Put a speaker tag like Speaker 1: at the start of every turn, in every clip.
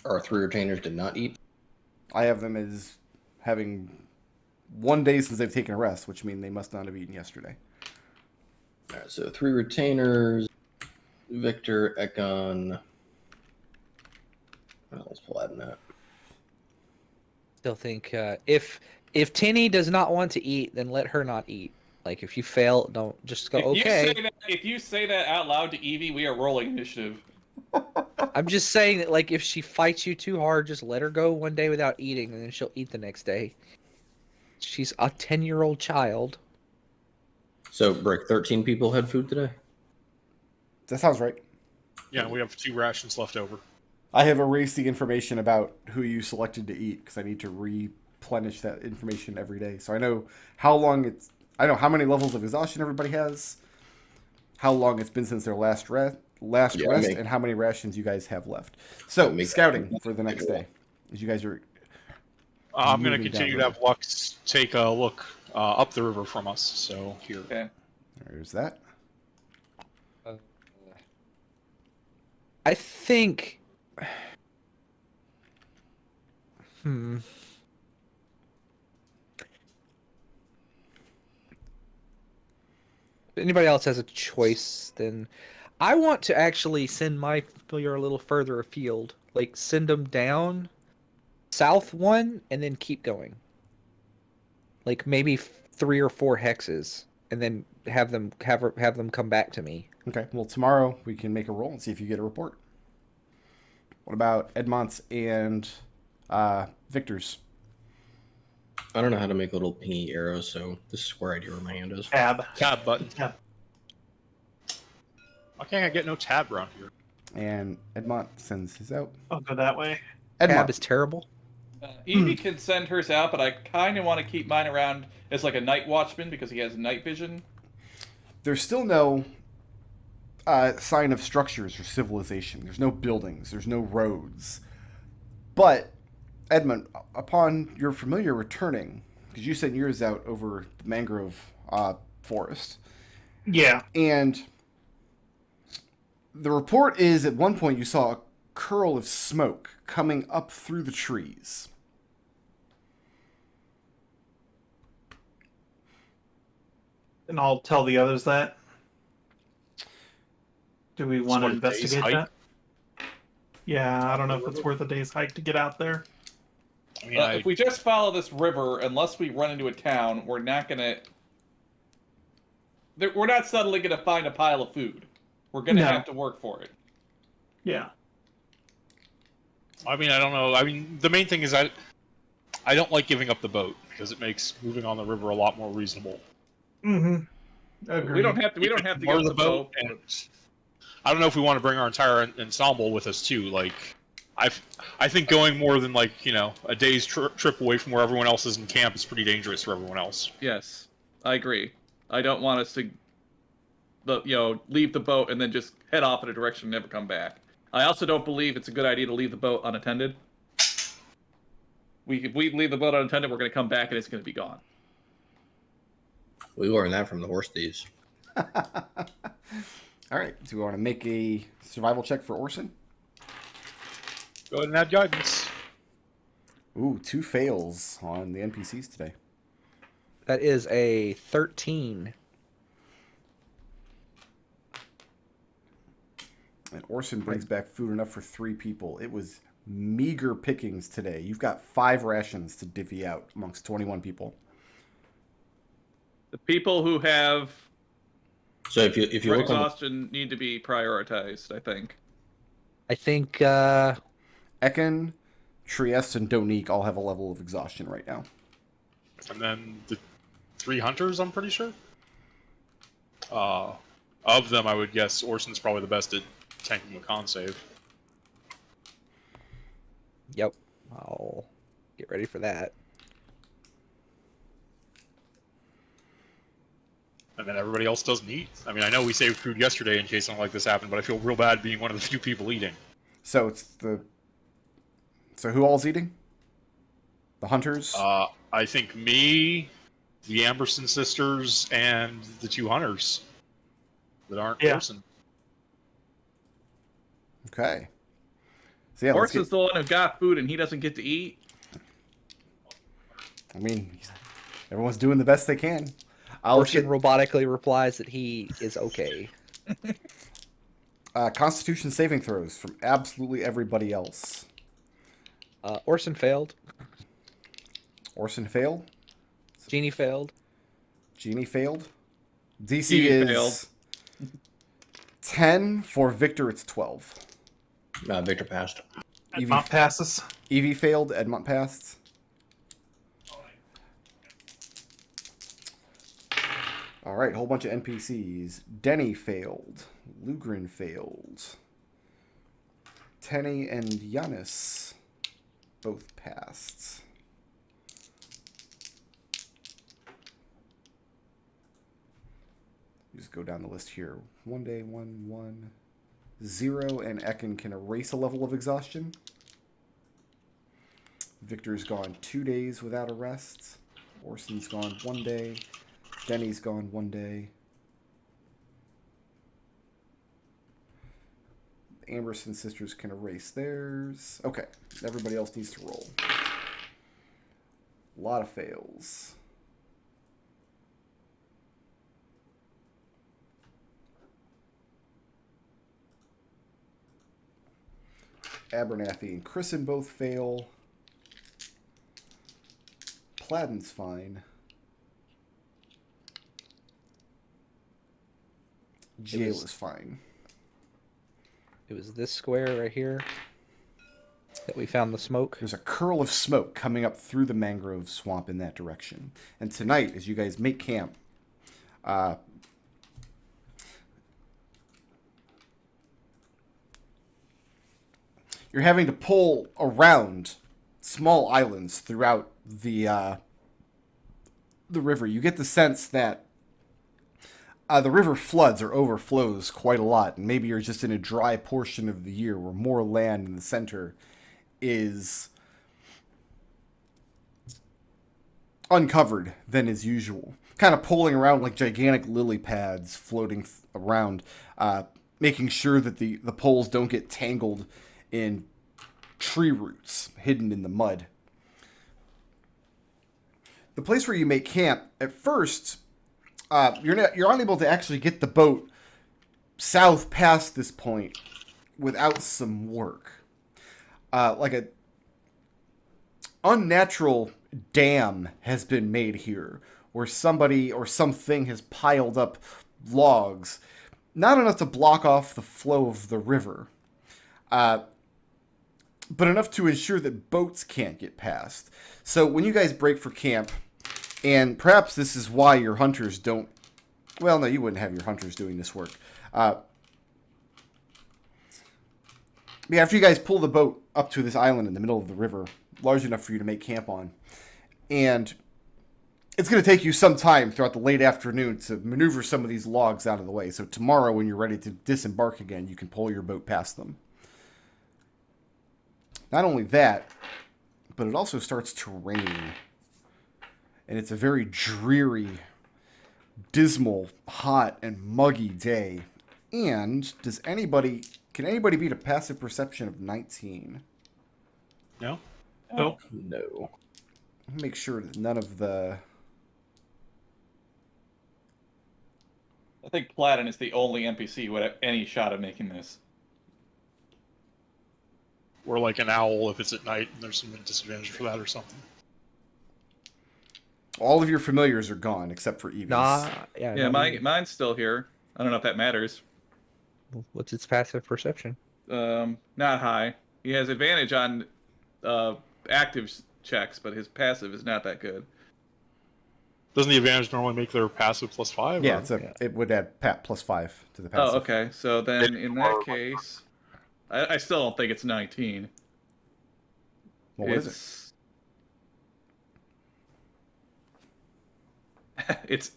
Speaker 1: Our 3 retainers did not eat.
Speaker 2: I have them as having 1 day since they've taken a rest, which means they must not have eaten yesterday.
Speaker 1: All right, so 3 retainers. Victor, Ekon. Let's pull out that.
Speaker 3: Still think if Tinny does not want to eat, then let her not eat. Like if you fail, don't just go okay.
Speaker 4: If you say that out loud to Evie, we are rolling initiative.
Speaker 3: I'm just saying that like if she fights you too hard, just let her go 1 day without eating, and then she'll eat the next day. She's a 10-year-old child.
Speaker 1: So, Brick, 13 people had food today?
Speaker 2: That sounds right.
Speaker 5: Yeah, we have 2 rations left over.
Speaker 2: I have erased the information about who you selected to eat because I need to replenish that information every day. So I know how long it's. I know how many levels of exhaustion everybody has, how long it's been since their last rest, and how many rations you guys have left. So scouting for the next day, as you guys are.
Speaker 5: I'm going to continue to have Lux take a look up the river from us. So here.
Speaker 4: Okay.
Speaker 2: There's that.
Speaker 3: I think. If anybody else has a choice, then I want to actually send my familiar a little further afield. Like send them down south 1 and then keep going. Like maybe 3 or 4 hexes, and then have them come back to me.
Speaker 2: Okay. Well, tomorrow we can make a roll and see if you get a report. What about Edmont's and Victor's?
Speaker 1: I don't know how to make little pingy arrows, so this is where I do where my hand is.
Speaker 5: Tab button.
Speaker 6: Tab.
Speaker 5: Why can't I get no tab around here?
Speaker 2: And Edmont sends his out.
Speaker 6: I'll go that way.
Speaker 2: Edmont.
Speaker 3: Tab is terrible.
Speaker 4: Evie can send hers out, but I kind of want to keep mine around as like a night watchman because he has night vision.
Speaker 2: There's still no sign of structures or civilization. There's no buildings. There's no roads. But, Edmund, upon your familiar returning, because you sent yours out over the mangrove forest.
Speaker 6: Yeah.
Speaker 2: And the report is at one point you saw a curl of smoke coming up through the trees.
Speaker 6: And I'll tell the others that. Do we want to
Speaker 5: It's worth a day's
Speaker 6: investigate
Speaker 5: hike?
Speaker 6: that? Yeah, I don't know if it's worth a day's hike to get out there.
Speaker 5: I mean,
Speaker 4: If we just follow this river, unless we run into a town, we're not gonna. We're not suddenly gonna find a pile of food. We're gonna
Speaker 6: No.
Speaker 4: have to work for it.
Speaker 6: Yeah.
Speaker 5: I don't know. I mean, the main thing is I don't like giving up the boat because it makes moving on the river a lot more reasonable.
Speaker 6: Mm-hmm. Agreed.
Speaker 4: We don't have to. We don't have to
Speaker 5: More
Speaker 4: get
Speaker 5: the boat, and I don't know if we want to bring our entire ensemble with us too. Like, I think going more than like a day's trip away from where everyone else is in camp is pretty dangerous for everyone else.
Speaker 4: Yes, I agree. I don't want us to, leave the boat and then just head off in a direction and never come back. I also don't believe it's a good idea to leave the boat unattended. If we leave the boat unattended, we're going to come back and it's going to be gone.
Speaker 1: We learned that from the horse thieves.
Speaker 2: All right. Do we want to make a survival check for Orson?
Speaker 5: Go ahead and add guidance.
Speaker 2: Ooh, 2 fails on the NPCs today.
Speaker 3: That is a 13.
Speaker 2: And Orson brings back food enough for 3 people. It was meager pickings today. You've got 5 rations to divvy out amongst 21 people.
Speaker 4: The people who have
Speaker 1: So if you look on
Speaker 4: exhaustion need to be prioritized, I think.
Speaker 3: I think
Speaker 2: Ekon, Trieste, and Donique all have a level of exhaustion right now.
Speaker 5: And then the 3 hunters, I'm pretty sure. Of them, I would guess Orson's probably the best at tanking a con save.
Speaker 3: Yep. I'll get ready for that.
Speaker 5: And then everybody else doesn't eat. I mean, I know we saved food yesterday in case something like this happened, but I feel real bad being one of the few people eating.
Speaker 2: So who all's eating? The hunters?
Speaker 5: I think me, the Amberson sisters, and the 2 hunters that aren't
Speaker 6: Yeah.
Speaker 5: Orson.
Speaker 2: Okay. So yeah, let's
Speaker 4: Horse is the one who got food and he doesn't get to eat.
Speaker 2: I mean, everyone's doing the best they can. Let's
Speaker 3: Orson
Speaker 2: get
Speaker 3: robotically replies that he is okay.
Speaker 2: Constitution saving throws from absolutely everybody else.
Speaker 3: Orson failed.
Speaker 2: Orson failed.
Speaker 3: Genie failed.
Speaker 2: Genie failed. DC
Speaker 4: Genie
Speaker 2: is
Speaker 4: failed.
Speaker 2: 10. For Victor, it's 12.
Speaker 1: Victor passed.
Speaker 6: Edmont passes.
Speaker 2: Evie failed. Edmont passed. All right, whole bunch of NPCs. Denny failed. Lugrin failed. Tenny and Giannis both passed. You just go down the list here. 1 day, 1, 1, 0, and Ekon can erase a level of exhaustion. Victor's gone 2 days without a rest. Orson's gone 1 day. Denny's gone 1 day. The Amberson sisters can erase theirs. Okay, everybody else needs to roll. A lot of fails. Abernathy and Chrisen both fail. Pladen's fine. Jail is fine.
Speaker 3: It was this square right here that we found the smoke.
Speaker 2: There's a curl of smoke coming up through the mangrove swamp in that direction. And tonight, as you guys make camp, you're having to pull around small islands throughout the river. You get the sense that the river floods or overflows quite a lot, and maybe you're just in a dry portion of the year where more land in the center is uncovered than is usual. Kind of pulling around like gigantic lily pads floating around, making sure that the poles don't get tangled in tree roots hidden in the mud. The place where you make camp, at first, you're unable to actually get the boat south past this point without some work. Like a unnatural dam has been made here, where somebody or something has piled up logs, not enough to block off the flow of the river, but enough to ensure that boats can't get past. So when you guys break for camp, and perhaps this is why your hunters don't... Well, no, you wouldn't have your hunters doing this work. After you guys pull the boat up to this island in the middle of the river, large enough for you to make camp on, and it's going to take you some time throughout the late afternoon to maneuver some of these logs out of the way. So tomorrow, when you're ready to disembark again, you can pull your boat past them. Not only that, but it also starts to rain. And it's a very dreary, dismal, hot, and muggy day. And can anybody beat a passive perception of 19?
Speaker 5: No?
Speaker 6: Nope.
Speaker 1: No.
Speaker 2: Make sure that none of the...
Speaker 4: I think Platin is the only NPC who would have any shot of making this.
Speaker 5: Or like an owl if it's at night and there's some disadvantage for that or something.
Speaker 2: All of your familiars are gone except for Evie's.
Speaker 4: Yeah,
Speaker 3: no,
Speaker 4: mine's still here. I don't know if that matters.
Speaker 3: What's its passive perception?
Speaker 4: Not high. He has advantage on active checks, but his passive is not that good.
Speaker 5: Doesn't the advantage normally make their passive +5?
Speaker 2: Yeah,
Speaker 5: or?
Speaker 2: it would add +5 to the passive.
Speaker 4: Oh, okay. So then in that case, I still don't think it's 19.
Speaker 2: Well, what is it?
Speaker 4: It's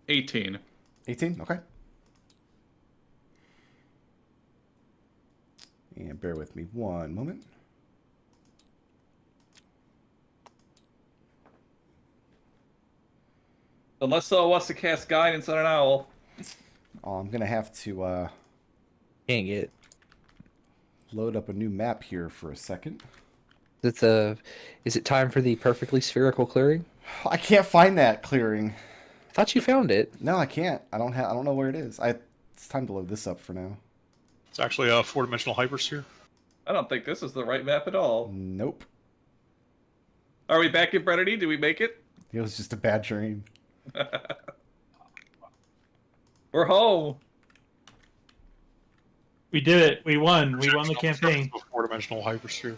Speaker 4: 18.
Speaker 2: 18? Okay. And bear with me one moment.
Speaker 4: Unless someone wants to cast guidance on an owl.
Speaker 2: Oh, I'm going to have to...
Speaker 3: Dang it.
Speaker 2: load up a new map here for a second.
Speaker 3: Is it time for the perfectly spherical clearing?
Speaker 2: I can't find that clearing.
Speaker 3: I thought you found it.
Speaker 2: No, I can't. I don't know where it is. It's time to load this up for now.
Speaker 5: It's actually a 4-dimensional hypersphere.
Speaker 4: I don't think this is the right map at all.
Speaker 2: Nope.
Speaker 4: Are we back in Brennedy? Did we make it?
Speaker 2: It was just a bad dream.
Speaker 4: We're home.
Speaker 6: We did it. We won. We won the campaign.
Speaker 5: 4-dimensional hypersphere.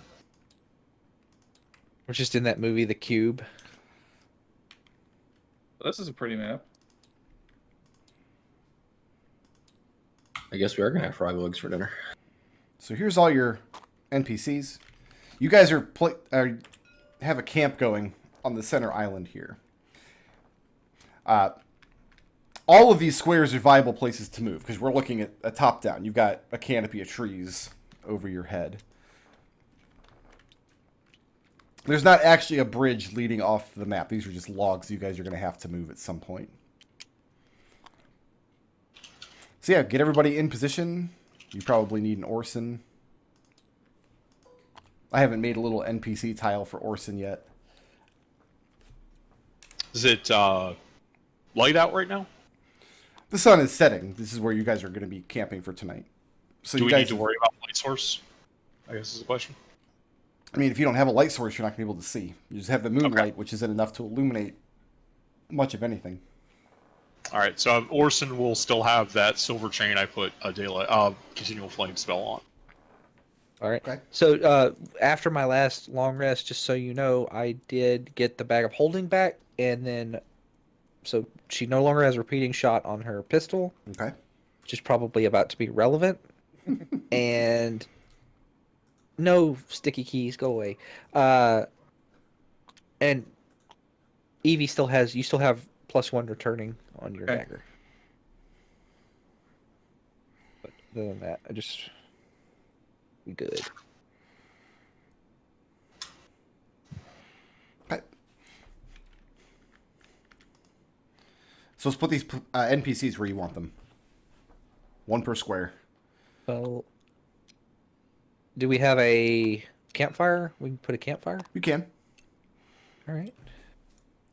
Speaker 3: We're just in that movie, The Cube.
Speaker 4: This is a pretty map.
Speaker 1: I guess we are gonna have frog legs for dinner.
Speaker 2: So here's all your NPCs. You guys have a camp going on the center island here. All of these squares are viable places to move because we're looking at a top down. You've got a canopy of trees over your head. There's not actually a bridge leading off the map. These are just logs you guys are going to have to move at some point. So yeah, get everybody in position. You probably need an Orson. I haven't made a little NPC tile for Orson yet.
Speaker 5: Is it light out right now?
Speaker 2: The sun is setting. This is where you guys are going to be camping for tonight. So
Speaker 5: Do
Speaker 2: you
Speaker 5: we
Speaker 2: guys
Speaker 5: need to worry about light source? I guess is the question.
Speaker 2: I mean, if you don't have a light source, you're not going to be able to see. You just have the moonlight, which isn't enough to illuminate much of anything.
Speaker 5: All right, so Orson will still have that silver chain I put a daylight, continual flame spell on.
Speaker 3: All right.
Speaker 2: Okay.
Speaker 3: So after my last long rest, just so you know, I did get the bag of holding back, and then so she no longer has a repeating shot on her pistol,
Speaker 2: Okay.
Speaker 3: which is probably about to be relevant, and no sticky keys, go away. And Evie you still have +1 returning on your
Speaker 4: Okay.
Speaker 3: dagger. But other than that, I just be good.
Speaker 2: Okay. So let's put these NPCs where you want them. 1 per square.
Speaker 3: Well, do we have a campfire? We can put a campfire?
Speaker 2: You can.
Speaker 3: All right.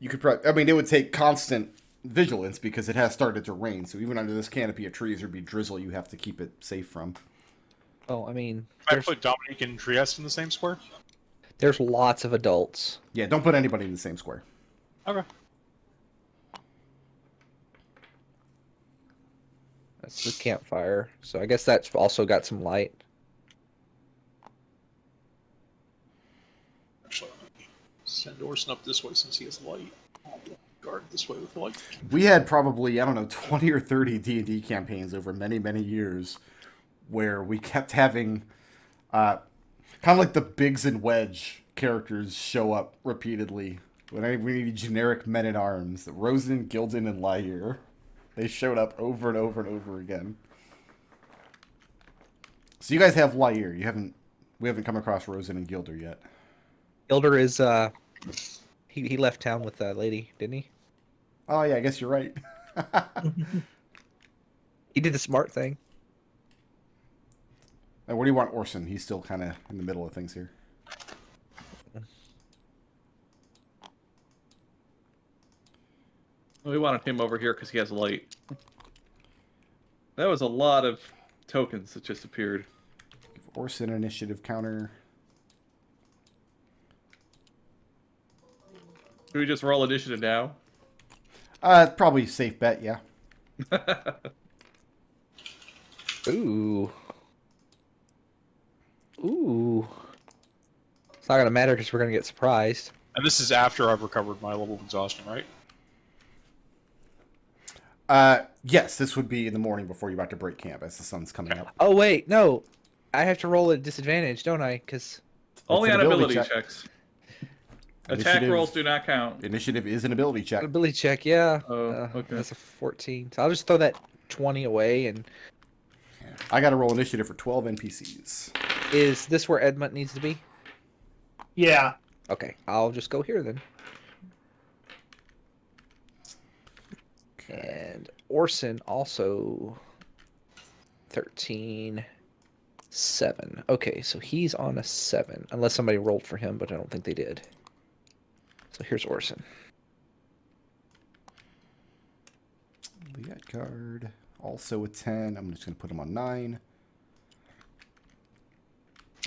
Speaker 2: You could probably... I mean, it would take constant vigilance because it has started to rain. So even under this canopy of trees, there'd be drizzle you have to keep it safe from.
Speaker 3: Well, I mean,
Speaker 5: Can I put Dominique and Trieste in the same square?
Speaker 3: there's lots of adults.
Speaker 2: Yeah, don't put anybody in the same square.
Speaker 5: Okay.
Speaker 3: That's the campfire. So I guess that's also got some light.
Speaker 5: Actually, send Orson up this way since he has light. I'll guard this way with light.
Speaker 2: We had probably, I don't know, 20 or 30 D&D campaigns over many, many years where we kept having kind of like the Biggs and Wedge characters show up repeatedly. When we needed generic men-at-arms, Rosen, Gildan, and Lyre. They showed up over and over and over again. So you guys have Lyre. We haven't come across Rosen and Gilder yet.
Speaker 3: Gilder is he left town with that lady, didn't he?
Speaker 2: Oh yeah, I guess you're right.
Speaker 3: He did the smart thing.
Speaker 2: And what do you want, Orson? He's still kind of in the middle of things here.
Speaker 4: We wanted him over here because he has light. That was a lot of tokens that just appeared.
Speaker 2: Give Orson an initiative counter.
Speaker 4: Should we just roll initiative now?
Speaker 2: Probably a safe bet, yeah.
Speaker 3: Ooh. Ooh. It's not gonna matter because we're gonna get surprised.
Speaker 5: And this is after I've recovered my level of exhaustion, right?
Speaker 2: Yes, this would be in the morning before you're about to break camp as the sun's coming up.
Speaker 3: Oh wait, no. I have to roll at disadvantage, don't I? Because
Speaker 4: Only
Speaker 2: an
Speaker 4: on
Speaker 2: ability
Speaker 4: ability
Speaker 2: check.
Speaker 4: checks. Attack
Speaker 2: Initiative-
Speaker 4: rolls do not count.
Speaker 2: Initiative is an ability check.
Speaker 3: ability check, yeah.
Speaker 4: Oh, okay.
Speaker 3: That's a 14. So I'll just throw that 20 away. And
Speaker 2: I got to roll initiative for 12 NPCs.
Speaker 3: is this where Edmont needs to be?
Speaker 6: Yeah.
Speaker 3: Okay, I'll just go here then. And Orson also 13, 7. Okay, so he's on a 7. Unless somebody rolled for him, but I don't think they did. So here's Orson.
Speaker 2: Liet guard, also a 10. I'm just going to put him on 9.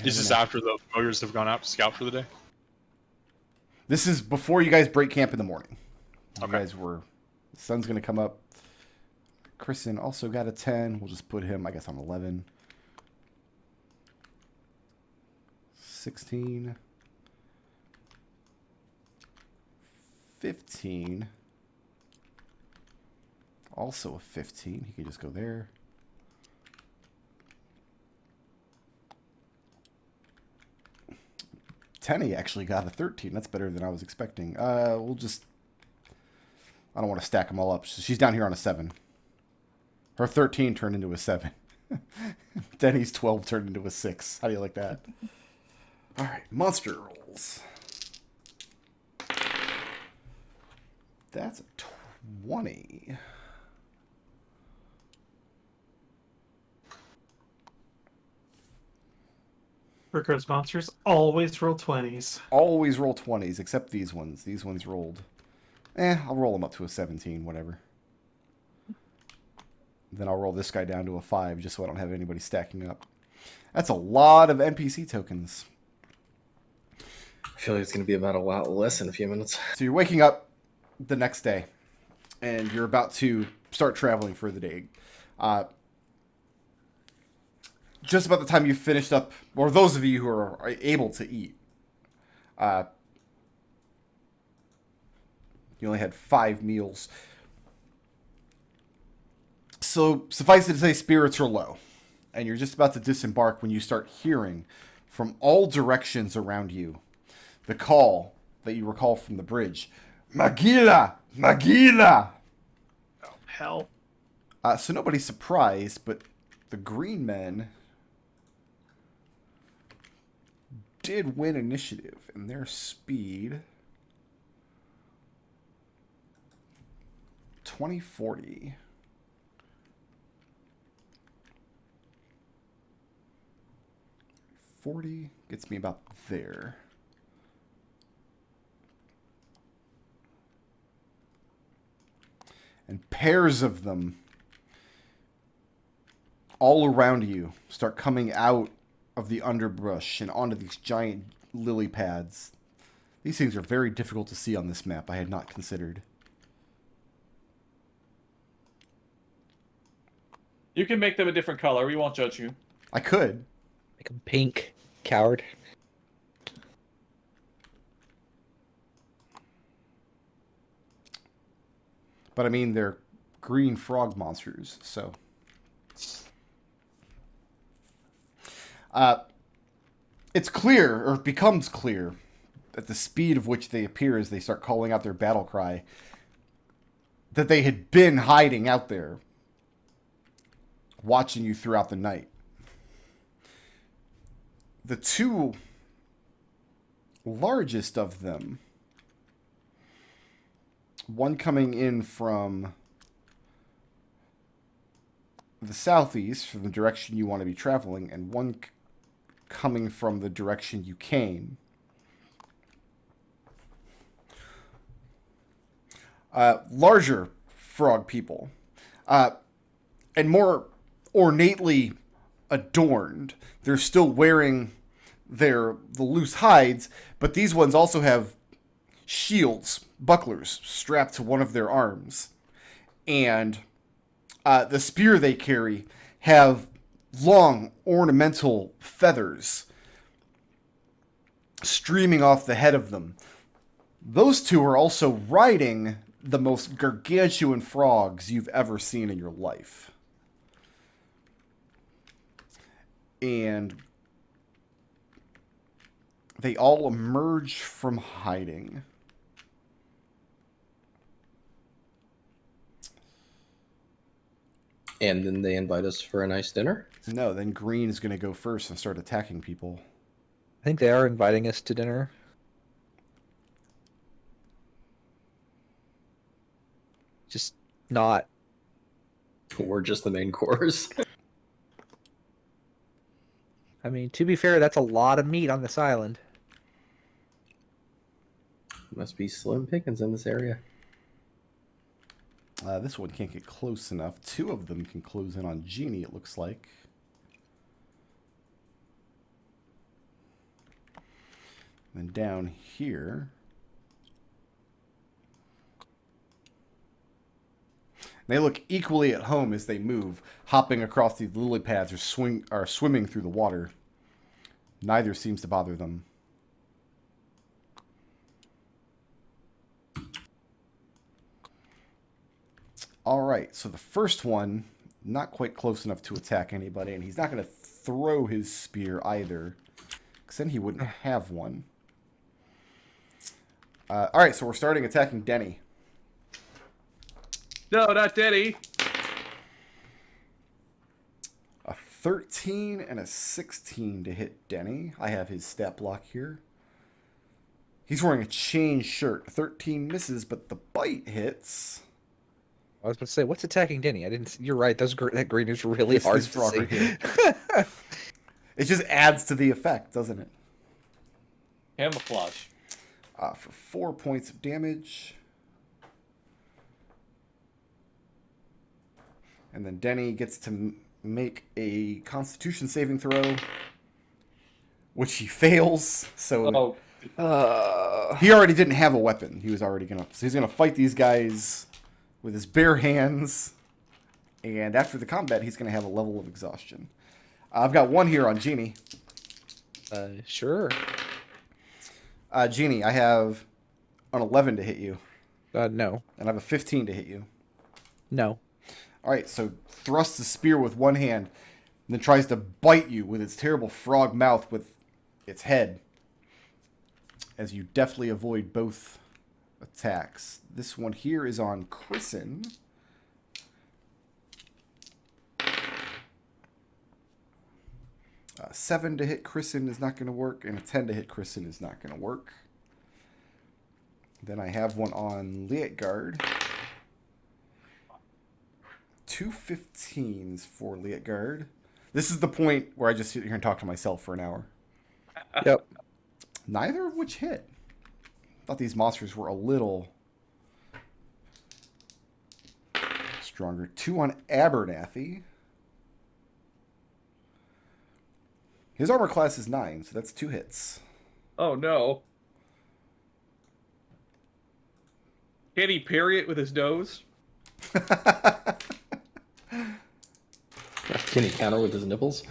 Speaker 5: Is this after the familiars have gone out to scout for the day?
Speaker 2: This is before you guys break camp in the morning. You
Speaker 5: Okay.
Speaker 2: guys were... The sun's going to come up. Kristen also got a 10. We'll just put him, I guess, on 11. 16. 15. Also a 15. He could just go there. Tenny actually got a 13. That's better than I was expecting. We'll just... I don't want to stack them all up. So she's down here on a 7. Her 13 turned into a 7. Denny's 12 turned into a 6. How do you like that? All right, monster rolls. That's a 20.
Speaker 6: For Chris monsters, always roll 20s.
Speaker 2: Always roll 20s, except these ones. These ones rolled. I'll roll them up to a 17, whatever. Then I'll roll this guy down to a 5, just so I don't have anybody stacking up. That's a lot of NPC tokens.
Speaker 1: I feel like it's going to be about a lot less in a few minutes.
Speaker 2: So you're waking up the next day, and you're about to start traveling for the day. Just about the time you finished up, or those of you who are able to eat, you only had 5 meals. So suffice it to say, spirits are low, and you're just about to disembark when you start hearing from all directions around you the call that you recall from the bridge. Magila! Magila!
Speaker 6: Oh, hell.
Speaker 2: So nobody's surprised, but the green men did win initiative, and their speed 2040. $40 gets me about there. And pairs of them all around you start coming out of the underbrush and onto these giant lily pads. These things are very difficult to see on this map. I had not considered.
Speaker 4: You can make them a different color. We won't judge you.
Speaker 2: I could.
Speaker 3: Make him pink, coward.
Speaker 2: But I mean, they're green frog monsters, so... it's clear, or it becomes clear, at the speed of which they appear as they start calling out their battle cry, that they had been hiding out there, watching you throughout the night. The 2 largest of them, one coming in from the southeast, from the direction you want to be traveling, and one coming from the direction you came. Larger frog people, and more ornately adorned. They're still wearing the loose hides, but these ones also have shields, bucklers, strapped to one of their arms. And the spear they carry have long ornamental feathers streaming off the head of them. Those 2 are also riding the most gargantuan frogs you've ever seen in your life. And they all emerge from hiding.
Speaker 1: And then they invite us for a nice dinner?
Speaker 2: No, then Green is going to go first and start attacking people.
Speaker 3: I think they are inviting us to dinner. Just not.
Speaker 1: We're just the main course.
Speaker 3: I mean, to be fair, that's a lot of meat on this island.
Speaker 1: Must be slim pickings in this area.
Speaker 2: This one can't get close enough. Two of them can close in on Genie, it looks like. And down here... They look equally at home as they move, hopping across these lily pads or swimming through the water. Neither seems to bother them. All right, so the first one, not quite close enough to attack anybody, and he's not going to throw his spear either, because then he wouldn't have one. All right, so we're starting attacking Denny.
Speaker 4: No, not Denny.
Speaker 2: A 13 and a 16 to hit Denny. I have his stat block here. He's wearing a chain shirt. 13 misses, but the bite hits.
Speaker 3: I was about to say, what's attacking Denny? I didn't. You're right. That green is really
Speaker 2: This
Speaker 3: hard
Speaker 2: is
Speaker 3: to
Speaker 2: stronger
Speaker 3: see.
Speaker 2: here. It just adds to the effect, doesn't it?
Speaker 4: Camouflage.
Speaker 2: For 4 points of damage. And then Denny gets to make a Constitution saving throw, which he fails. So he already didn't have a weapon. He was already gonna. So he's gonna fight these guys with his bare hands. And after the combat, he's gonna have a level of exhaustion. I've got one here on Genie.
Speaker 3: Sure.
Speaker 2: Genie, I have an 11 to hit you,
Speaker 3: No.
Speaker 2: and I have a 15 to hit you.
Speaker 3: No.
Speaker 2: All right, so thrusts the spear with one hand, and then tries to bite you with its terrible frog mouth with its head, as you deftly avoid both attacks. This one here is on Chrisen. A 7 to hit Chrisen is not going to work, and a 10 to hit Chrisen is not going to work. Then I have one on Lietgard. 2 15s for Lietgard. This is the point where I just sit here and talk to myself for an hour.
Speaker 3: Yep.
Speaker 2: Neither of which hit. Thought these monsters were a little stronger. 2 on Abernathy. His armor class is 9, so that's 2 hits.
Speaker 4: Oh no. Can he parry it with his nose?
Speaker 1: Can he counter with his nipples?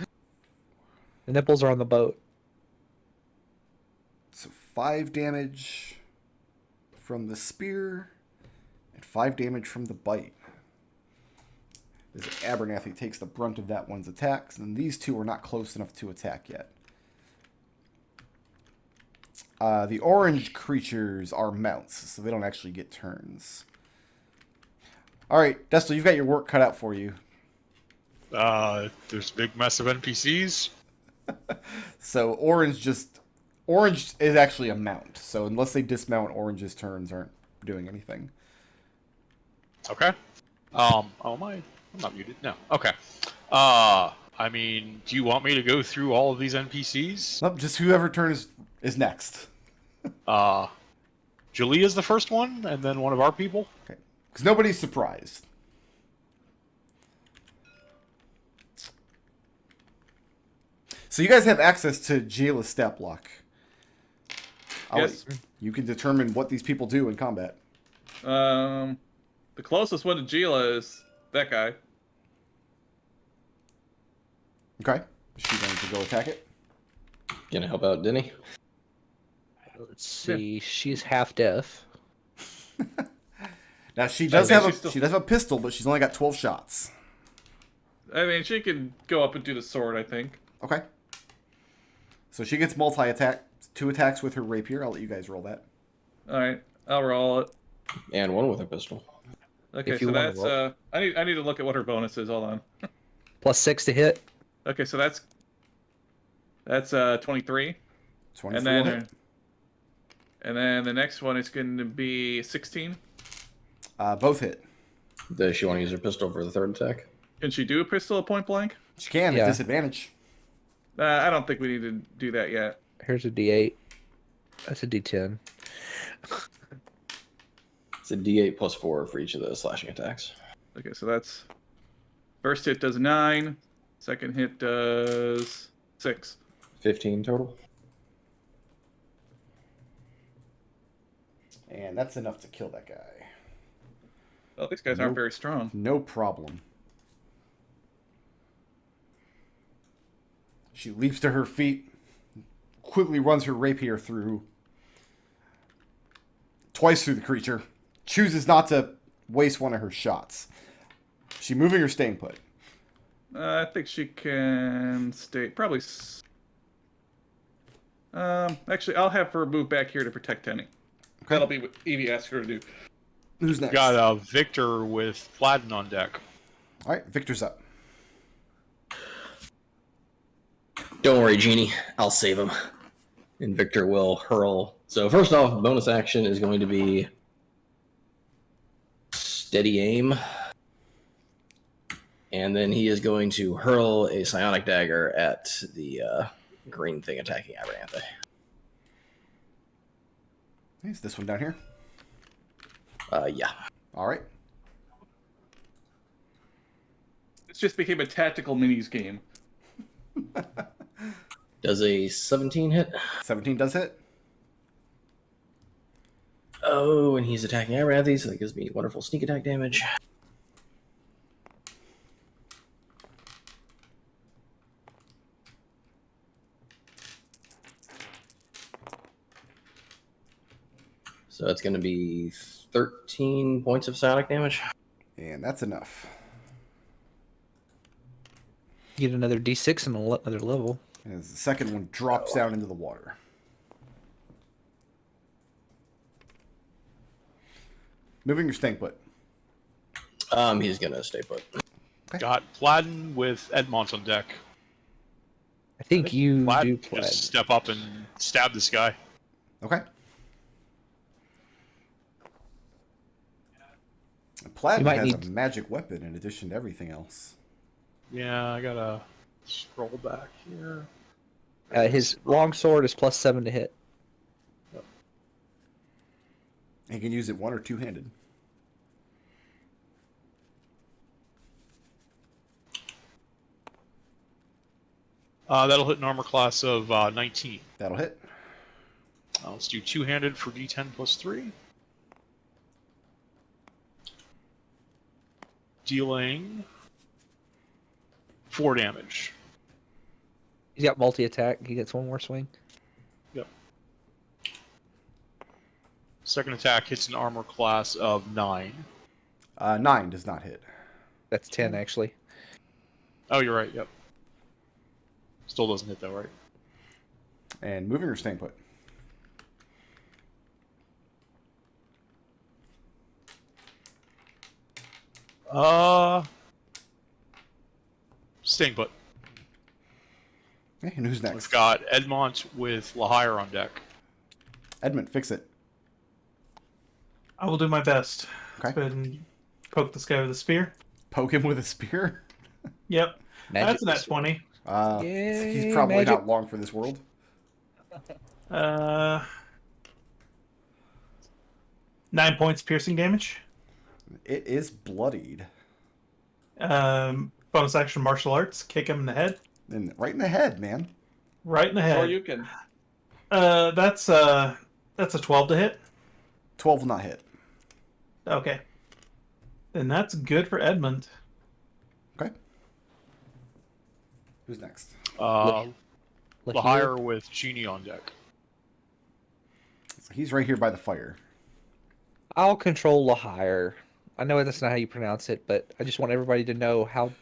Speaker 3: The nipples are on the boat.
Speaker 2: So 5 damage from the spear and 5 damage from the bite. As Abernathy takes the brunt of that one's attacks, and these two are not close enough to attack yet. The orange creatures are mounts, so they don't actually get turns. All right, Destil, you've got your work cut out for you.
Speaker 5: There's a big mess of NPCs.
Speaker 2: So orange is actually a mount. So unless they dismount, orange's turns aren't doing anything.
Speaker 5: Okay. Oh, I'm not muted. No. Okay. I mean, do you want me to go through all of these NPCs?
Speaker 2: Nope, just whoever turn is next.
Speaker 5: Julia's the first one, and then one of our people.
Speaker 2: Okay, because nobody's surprised. So you guys have access to Jayla's stat block.
Speaker 4: Yes.
Speaker 2: You can determine what these people do in combat.
Speaker 4: The closest one to Gila is that guy.
Speaker 2: Okay. Is she going to go attack it?
Speaker 1: Gonna help out Denny?
Speaker 3: Let's see. She's half deaf.
Speaker 2: Now she does
Speaker 4: think
Speaker 2: have
Speaker 4: she's still-
Speaker 2: she does have a pistol, but she's only got 12 shots.
Speaker 4: I mean, she can go up and do the sword, I think.
Speaker 2: Okay. So she gets multi-attack, 2 attacks with her rapier. I'll let you guys roll that.
Speaker 4: Alright, I'll roll it.
Speaker 1: And one with a pistol.
Speaker 4: Okay,
Speaker 3: If you
Speaker 4: so
Speaker 3: wanna
Speaker 4: that's
Speaker 3: roll.
Speaker 4: I need to look at what her bonus is. Hold on.
Speaker 3: Plus 6 to hit.
Speaker 4: Okay, so that's 23.
Speaker 2: 24
Speaker 4: And then
Speaker 2: hit.
Speaker 4: the next one is going to be 16.
Speaker 2: Both hit.
Speaker 1: Does she want to use her pistol for the third attack?
Speaker 4: Can she do a pistol at point blank?
Speaker 2: She can
Speaker 3: Yeah.
Speaker 2: at disadvantage.
Speaker 4: I don't think we need to do that yet.
Speaker 3: Here's a D8. That's a D10.
Speaker 1: It's a D8 plus 4 for each of the slashing attacks.
Speaker 4: Okay, so that's first hit does 9, second hit does 6.
Speaker 1: 15 total.
Speaker 2: And that's enough to kill that guy.
Speaker 4: Well, these guys aren't very strong.
Speaker 2: No problem. She leaps to her feet, quickly runs her rapier twice through the creature, chooses not to waste one of her shots. She moving or staying put?
Speaker 4: I think she can stay. Probably. Actually, I'll have her move back here to protect Tenny.
Speaker 2: Okay.
Speaker 4: That'll be what Evie asked her to do.
Speaker 2: Who's next?
Speaker 5: Got Victor with Fladden on deck.
Speaker 2: All right, Victor's up.
Speaker 1: Don't worry, Genie. I'll save him. And Victor will hurl. So first off, bonus action is going to be steady aim. And then he is going to hurl a psionic dagger at the green thing attacking Abernathy.
Speaker 2: Is this one down here?
Speaker 1: Yeah.
Speaker 2: All right.
Speaker 4: This just became a tactical minis game.
Speaker 1: Does a 17 hit?
Speaker 2: 17 does hit.
Speaker 1: Oh, and he's attacking Abernathy, so that gives me wonderful sneak attack damage. So that's going to be 13 points of psionic damage.
Speaker 2: And that's enough.
Speaker 3: Get another D6 and another level.
Speaker 2: And as the second one drops down into the water. Moving or staying put?
Speaker 1: He's going to stay put.
Speaker 2: Okay.
Speaker 5: Got Fladden with Edmont on deck.
Speaker 3: I think you
Speaker 5: Fladden
Speaker 3: do Plaid.
Speaker 5: just step up and stab this guy.
Speaker 2: Okay. Plaid
Speaker 3: You might
Speaker 2: has
Speaker 3: need-
Speaker 2: a magic weapon in addition to everything else.
Speaker 5: Yeah, I gotta scroll back here.
Speaker 3: His longsword is +7 to hit.
Speaker 2: He can use it one or two-handed.
Speaker 5: That'll hit an armor class of 19.
Speaker 2: That'll hit.
Speaker 5: Let's do two-handed for D10 plus 3. Dealing 4 damage.
Speaker 3: He's got multi-attack. He gets one more swing.
Speaker 5: Yep. Second attack hits an armor class of 9.
Speaker 2: 9 does not hit.
Speaker 3: That's 10, actually.
Speaker 5: Oh, you're right, yep. Still doesn't hit though, right?
Speaker 2: And moving or staying put?
Speaker 5: Staying put.
Speaker 2: Okay, and who's next?
Speaker 5: We've got Edmont with Lahire on deck.
Speaker 2: Edmont, fix it.
Speaker 6: I will do my best.
Speaker 2: Okay.
Speaker 6: Go ahead and poke this guy with a spear.
Speaker 2: Poke him with a spear?
Speaker 6: Yep.
Speaker 3: Magic
Speaker 6: That's a nat
Speaker 3: spear.
Speaker 6: 20.
Speaker 3: Yay,
Speaker 2: He's probably
Speaker 3: magic.
Speaker 2: not long for this world.
Speaker 6: 9 points piercing damage.
Speaker 2: It is bloodied.
Speaker 6: Bonus action martial arts. Kick him in the head.
Speaker 2: And right in the head, man.
Speaker 6: Right in the head.
Speaker 4: Or you can.
Speaker 6: That's a 12 to hit.
Speaker 2: 12 will not hit.
Speaker 6: Okay. Then that's good for Edmund.
Speaker 2: Okay. Who's next?
Speaker 3: Lahire.
Speaker 5: Lahire with Genie on deck.
Speaker 2: So he's right here by the fire.
Speaker 3: I'll control Lahire. I know that's not how you pronounce it, but I just want everybody to know how,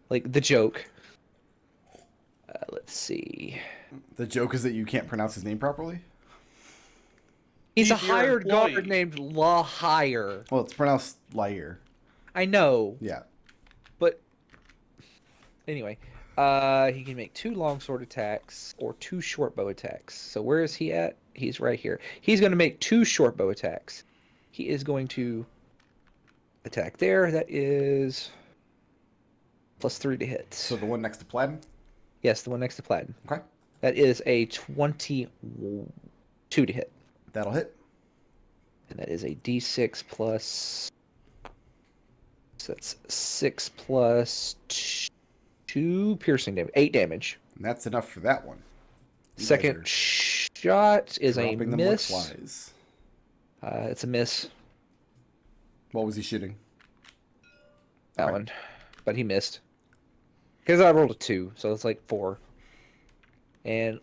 Speaker 3: like, the joke. Let's see.
Speaker 2: The joke is that you can't pronounce his name properly?
Speaker 3: He's a
Speaker 4: He's your
Speaker 3: hired
Speaker 4: employee.
Speaker 3: guard named Lahire.
Speaker 2: Well, it's pronounced Lair.
Speaker 3: I know,
Speaker 2: Yeah.
Speaker 3: but anyway, he can make 2 longsword attacks or 2 short bow attacks. So where is he at? He's right here. He's going to make 2 short bow attacks. He is going to attack there. That is +3 to hit.
Speaker 2: So the one next to Plaid?
Speaker 3: Yes, the one next to Plaid.
Speaker 2: Okay.
Speaker 3: That is a 22 to hit.
Speaker 2: That'll hit.
Speaker 3: And that is a d6 plus... So that's 6 plus 2 piercing damage. 8 damage.
Speaker 2: And that's enough for that one. You guys are
Speaker 3: Second shot is a
Speaker 2: dropping them like
Speaker 3: miss.
Speaker 2: flies.
Speaker 3: It's a miss.
Speaker 2: What was he shooting?
Speaker 3: That
Speaker 2: Okay.
Speaker 3: one. But he missed. Because I rolled a 2, so it's like 4. And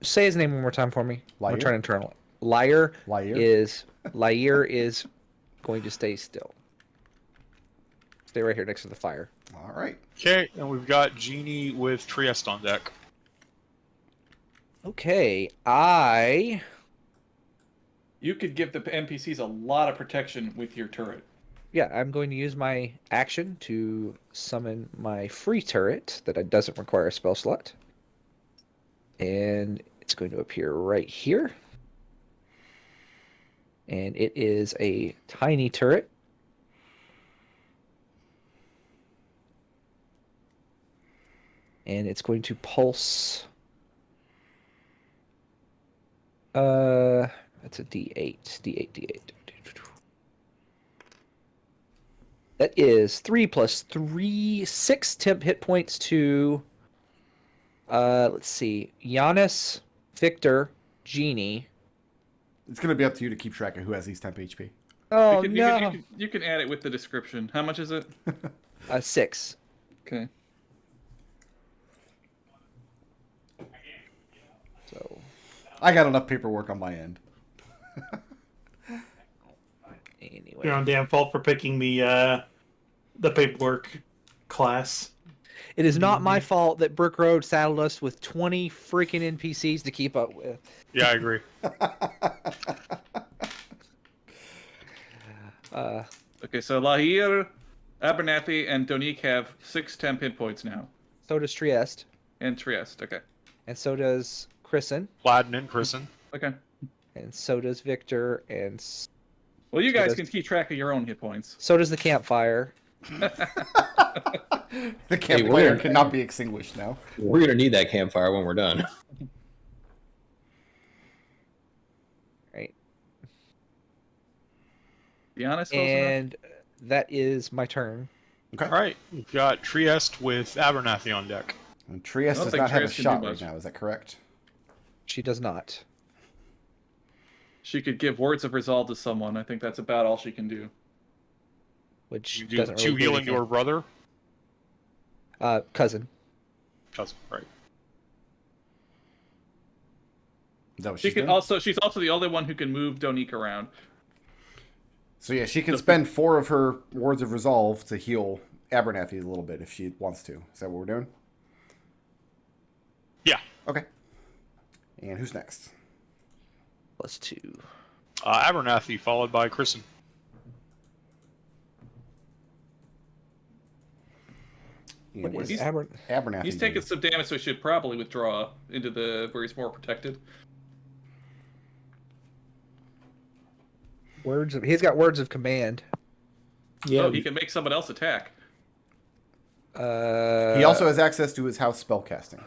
Speaker 3: say his name one more time for me. I'm
Speaker 2: Liar?
Speaker 3: gonna try to internal. Liar
Speaker 2: Liar?
Speaker 3: is going to stay still. Stay right here next to the fire.
Speaker 2: All right.
Speaker 5: Okay, and we've got Genie with Trieste on deck.
Speaker 3: Okay,
Speaker 4: You could give the NPCs a lot of protection with your turret.
Speaker 3: yeah, I'm going to use my action to summon my free turret that doesn't require a spell slot. And it's going to appear right here. And it is a tiny turret. And it's going to pulse. That's a D8. That is 3 plus 3, 6 temp hit points to, let's see, Giannis, Victor, Genie.
Speaker 2: It's going to be up to you to keep track of who has these temp HP.
Speaker 3: Oh,
Speaker 4: you
Speaker 3: no.
Speaker 4: you can add it with the description. How much is it?
Speaker 3: 6.
Speaker 4: Okay.
Speaker 3: So,
Speaker 2: I got enough paperwork on my end.
Speaker 3: anyway.
Speaker 6: Your own damn fault for picking the paperwork class.
Speaker 3: It is not my fault that Brook Road saddled us with 20 freaking NPCs to keep up with.
Speaker 5: Yeah, I agree.
Speaker 4: Okay, so Lahir, Abernathy, and Donique have 6 temp hit points now.
Speaker 3: So does Trieste.
Speaker 4: And Trieste, okay.
Speaker 3: And so does Chrisen.
Speaker 5: Plaiden and Chrisen.
Speaker 4: Okay.
Speaker 3: And so does Victor. And
Speaker 4: Well, you guys
Speaker 3: does-
Speaker 4: can keep track of your own hit points.
Speaker 3: so does the campfire.
Speaker 2: The
Speaker 1: Hey, we're
Speaker 2: campfire
Speaker 1: gonna-
Speaker 2: cannot be extinguished now.
Speaker 1: We're gonna need that campfire when we're done.
Speaker 3: Right.
Speaker 4: Be honest, close enough?
Speaker 3: And that is my turn.
Speaker 2: Okay.
Speaker 5: All right, we've got Trieste with Abernathy on deck.
Speaker 2: And Trieste
Speaker 4: I don't
Speaker 2: does
Speaker 4: think
Speaker 2: not have a
Speaker 4: Trieste can
Speaker 2: shot
Speaker 4: do
Speaker 2: right
Speaker 4: much.
Speaker 2: now. Is that correct?
Speaker 3: She does not.
Speaker 4: She could give words of resolve to someone. I think that's about all she can do.
Speaker 3: Which
Speaker 5: You do
Speaker 3: doesn't
Speaker 5: 2
Speaker 3: really do
Speaker 5: healing to her
Speaker 3: anything.
Speaker 5: brother.
Speaker 3: Cousin.
Speaker 5: Cousin, right.
Speaker 2: Is that what
Speaker 4: She
Speaker 2: she's
Speaker 4: can
Speaker 2: doing?
Speaker 4: also. She's also the only one who can move Donique around.
Speaker 2: So yeah, she can spend 4 of her words of resolve to heal Abernathy a little bit if she wants to. Is that what we're doing?
Speaker 5: Yeah.
Speaker 2: Okay. And who's next?
Speaker 3: Plus 2.
Speaker 5: Abernathy followed by Chrisen.
Speaker 2: And
Speaker 3: What
Speaker 2: what
Speaker 3: is
Speaker 2: is
Speaker 3: Abernathy?
Speaker 2: Abernathy
Speaker 4: He's taking
Speaker 2: doing?
Speaker 4: some damage, so he should probably withdraw into the where he's more protected.
Speaker 3: He's got words of command.
Speaker 4: Oh, he can make someone else attack.
Speaker 2: He also has access to his house spellcasting.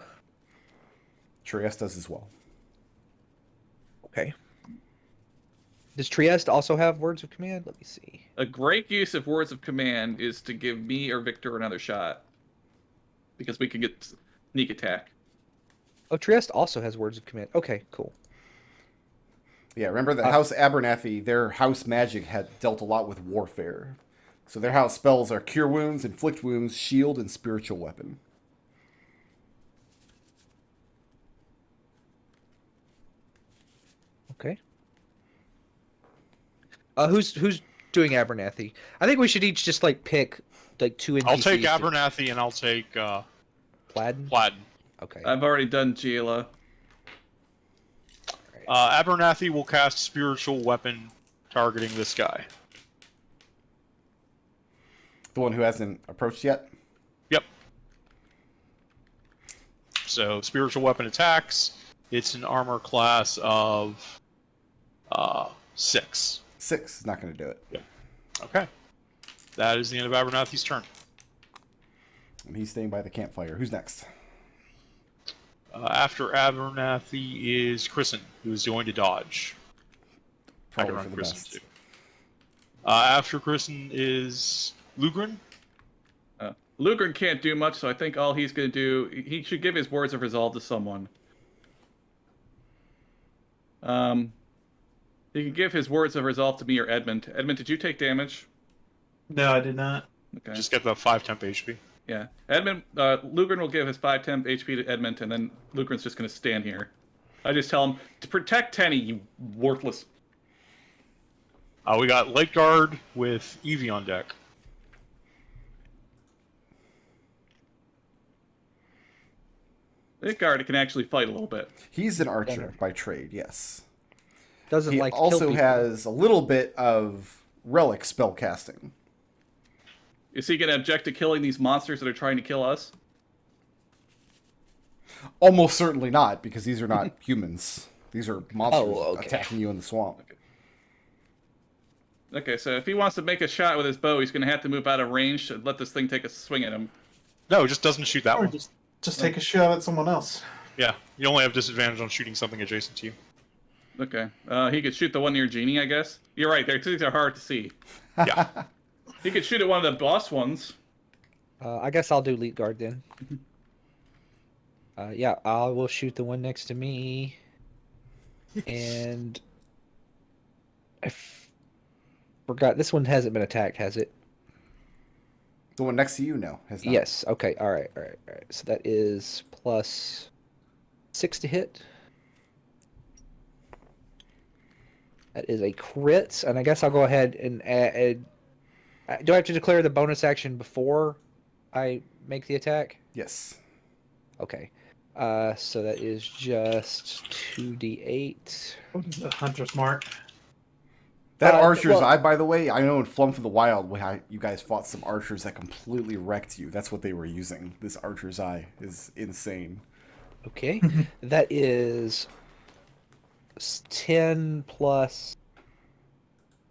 Speaker 2: Trieste does as well.
Speaker 3: Okay. Does Trieste also have words of command? Let me see.
Speaker 4: A great use of words of command is to give me or Victor another shot, because we can get sneak attack.
Speaker 3: Oh, Trieste also has words of command. Okay, cool.
Speaker 2: Yeah, remember that House Abernathy, their house magic had dealt a lot with warfare. So their house spells are Cure Wounds, Inflict Wounds, Shield, and Spiritual Weapon.
Speaker 3: Okay. Who's doing Abernathy? I think we should each just like pick like 2 NPCs.
Speaker 5: I'll take
Speaker 3: to-
Speaker 5: Abernathy and I'll take
Speaker 3: Plaiden.
Speaker 5: Plaiden.
Speaker 3: Okay.
Speaker 4: I've already done Gila.
Speaker 5: Abernathy will cast Spiritual Weapon targeting this guy.
Speaker 2: The one who hasn't approached yet?
Speaker 5: Yep. So, Spiritual Weapon attacks. It's an armor class of 6.
Speaker 2: 6 is not going to do it.
Speaker 5: Okay. That is the end of Abernathy's turn.
Speaker 2: And he's staying by the campfire. Who's next?
Speaker 5: After Abernathy is Christen, who's going to dodge. I can
Speaker 2: Probably
Speaker 5: run
Speaker 2: for the
Speaker 5: Christen
Speaker 2: best.
Speaker 5: too. After Christen is Lugren.
Speaker 4: Lugren can't do much, so I think all he's going to do, he should give his words of resolve to someone. He can give his words of resolve to me or Edmont. Edmont, did you take damage?
Speaker 6: No, I did not.
Speaker 4: Okay.
Speaker 5: Just get the 5 temp HP.
Speaker 4: Yeah. Edmont, Lugren will give his 5 temp HP to Edmont, and then Lugren's just going to stand here. I just tell him, to protect Tenny, you worthless.
Speaker 5: We got Light Guard with Evie on deck.
Speaker 4: Guard can actually fight a little bit.
Speaker 2: He's an archer by trade, yes.
Speaker 3: Doesn't
Speaker 2: He
Speaker 3: like to kill
Speaker 2: also
Speaker 3: people.
Speaker 2: has a little bit of relic spell casting.
Speaker 4: Is he going to object to killing these monsters that are trying to kill us?
Speaker 2: Almost certainly not, because these are not humans. These are monsters
Speaker 3: Oh, okay.
Speaker 2: attacking you in the swamp.
Speaker 4: Okay, so if he wants to make a shot with his bow, he's going to have to move out of range to let this thing take a swing at him.
Speaker 5: No, it just doesn't shoot that
Speaker 6: Or
Speaker 5: one.
Speaker 6: just take a shot at someone else.
Speaker 5: Yeah, you only have disadvantage on shooting something adjacent to you.
Speaker 4: Okay. He could shoot the one near Eugenia, I guess. You're right, these are hard to see.
Speaker 5: Yeah.
Speaker 4: He could shoot at one of the boss ones.
Speaker 3: I guess I'll do lead guard then. Yeah, I will shoot the one next to me. And I forgot, this one hasn't been attacked, has it?
Speaker 2: The one next to you, no, has not.
Speaker 3: Yes. Okay. All right. So that is plus 6 to hit. That is a crit, and I guess I'll go ahead and add. Do I have to declare the bonus action before I make the attack?
Speaker 2: Yes.
Speaker 3: Okay. So that is just 2d8.
Speaker 6: What is the Hunter's Mark?
Speaker 2: That archer's
Speaker 3: well-
Speaker 2: eye, by the way, I know in Flumph of the Wild, how you guys fought some archers that completely wrecked you. That's what they were using. This archer's eye is insane.
Speaker 3: Okay. That is 10 plus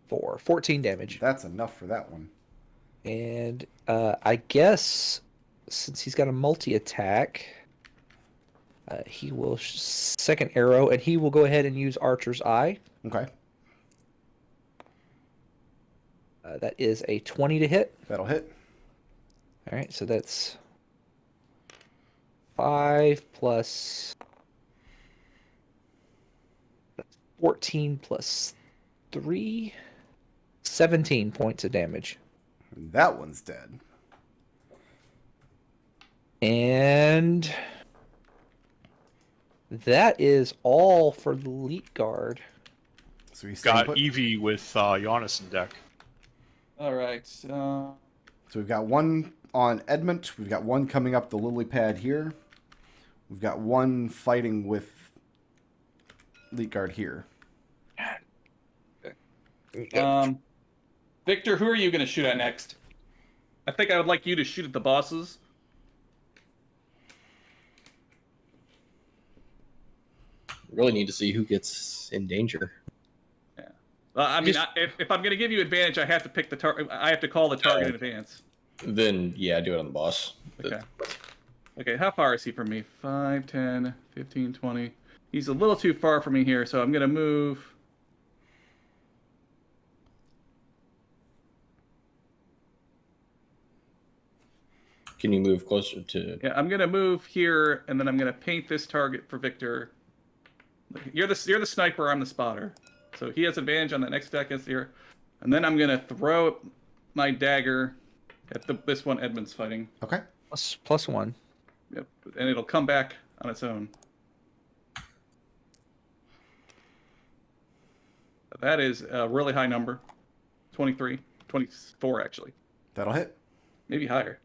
Speaker 3: 4. 14 damage.
Speaker 2: That's enough for that one.
Speaker 3: And I guess since he's got a multi-attack, he will second arrow, and he will go ahead and use Archer's Eye.
Speaker 2: Okay,
Speaker 3: That is a 20 to hit.
Speaker 2: that'll hit.
Speaker 3: All right, so that's 5 plus 14 plus 3, 17 points of damage.
Speaker 2: And that one's dead.
Speaker 3: And that is all for the Elite Guard.
Speaker 2: So he's staying
Speaker 5: Got
Speaker 2: put.
Speaker 5: Evie with Giannis in deck.
Speaker 4: All right.
Speaker 2: So we've got one on Edmont. We've got one coming up the lily pad here. We've got one fighting with Elite Guard here.
Speaker 4: Victor, who are you going to shoot at next? I think I would like you to shoot at the bosses.
Speaker 1: Really need to see who gets in danger.
Speaker 4: I mean, if I'm going to give you advantage, I have to pick the target. I have to call the target in advance.
Speaker 1: Then, yeah, do it on the boss.
Speaker 4: Okay. Okay, how far is he from me? 5, 10, 15, 20. He's a little too far from me here, so I'm going to move.
Speaker 1: Can you move closer to...
Speaker 4: Yeah, I'm going to move here, and then I'm going to paint this target for Victor. You're the sniper, I'm the spotter. So he has advantage on the next attack against here. And then I'm going to throw my dagger at this one Edmond's fighting.
Speaker 2: Okay.
Speaker 3: Plus 1.
Speaker 4: Yep, and it'll come back on its own. That is a really high number. 23, 24 actually.
Speaker 2: That'll hit.
Speaker 4: Maybe higher.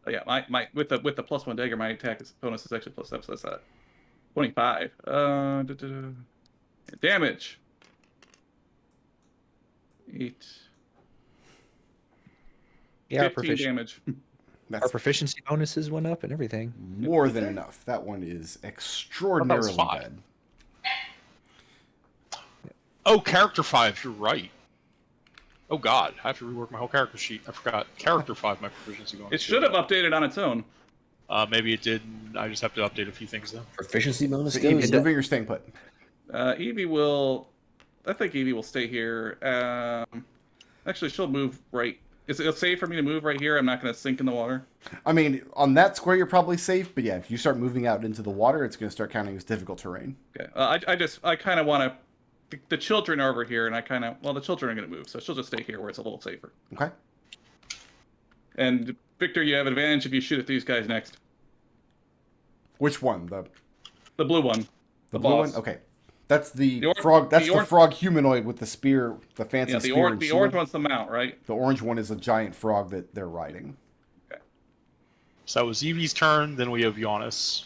Speaker 4: Oh yeah, my with the +1 dagger, my attack bonus is actually +7, so that's that. 25. Damage. 8.
Speaker 3: Yeah,
Speaker 4: 15 damage.
Speaker 3: our
Speaker 2: That's
Speaker 3: proficiency bonuses went up and everything.
Speaker 2: more than enough. That one is extraordinarily
Speaker 5: About 5.
Speaker 2: dead.
Speaker 5: Oh, character 5, you're right. Oh god, I have to rework my whole character sheet. I forgot. Character 5, my proficiency bonus.
Speaker 4: It should have updated on its own.
Speaker 5: Maybe it did. I just have to update a few things though.
Speaker 1: Proficiency bonus
Speaker 2: So Evie,
Speaker 1: goes.
Speaker 2: moving or staying put?
Speaker 4: Evie will. I think Evie will stay here. Actually, she'll move right. Is it safe for me to move right here? I'm not going to sink in the water.
Speaker 2: I mean, on that square you're probably safe, but yeah, if you start moving out into the water, it's going to start counting as difficult terrain.
Speaker 4: Okay. I kind of want to. The children are over here, and the children are going to move, so she'll just stay here where it's a little safer.
Speaker 2: Okay.
Speaker 4: And Victor, you have advantage if you shoot at these guys next.
Speaker 2: Which one?
Speaker 4: The blue one.
Speaker 2: The blue
Speaker 4: boss.
Speaker 2: one? Okay. That's the
Speaker 4: The
Speaker 2: frog. That's
Speaker 4: the
Speaker 2: the frog humanoid with the spear, the fancy
Speaker 4: Yeah, the
Speaker 2: spear. And
Speaker 4: the
Speaker 2: shield.
Speaker 4: orange one's the mount, right?
Speaker 2: The orange one is a giant frog that they're riding.
Speaker 5: So that was Evie's turn. Then we have Giannis.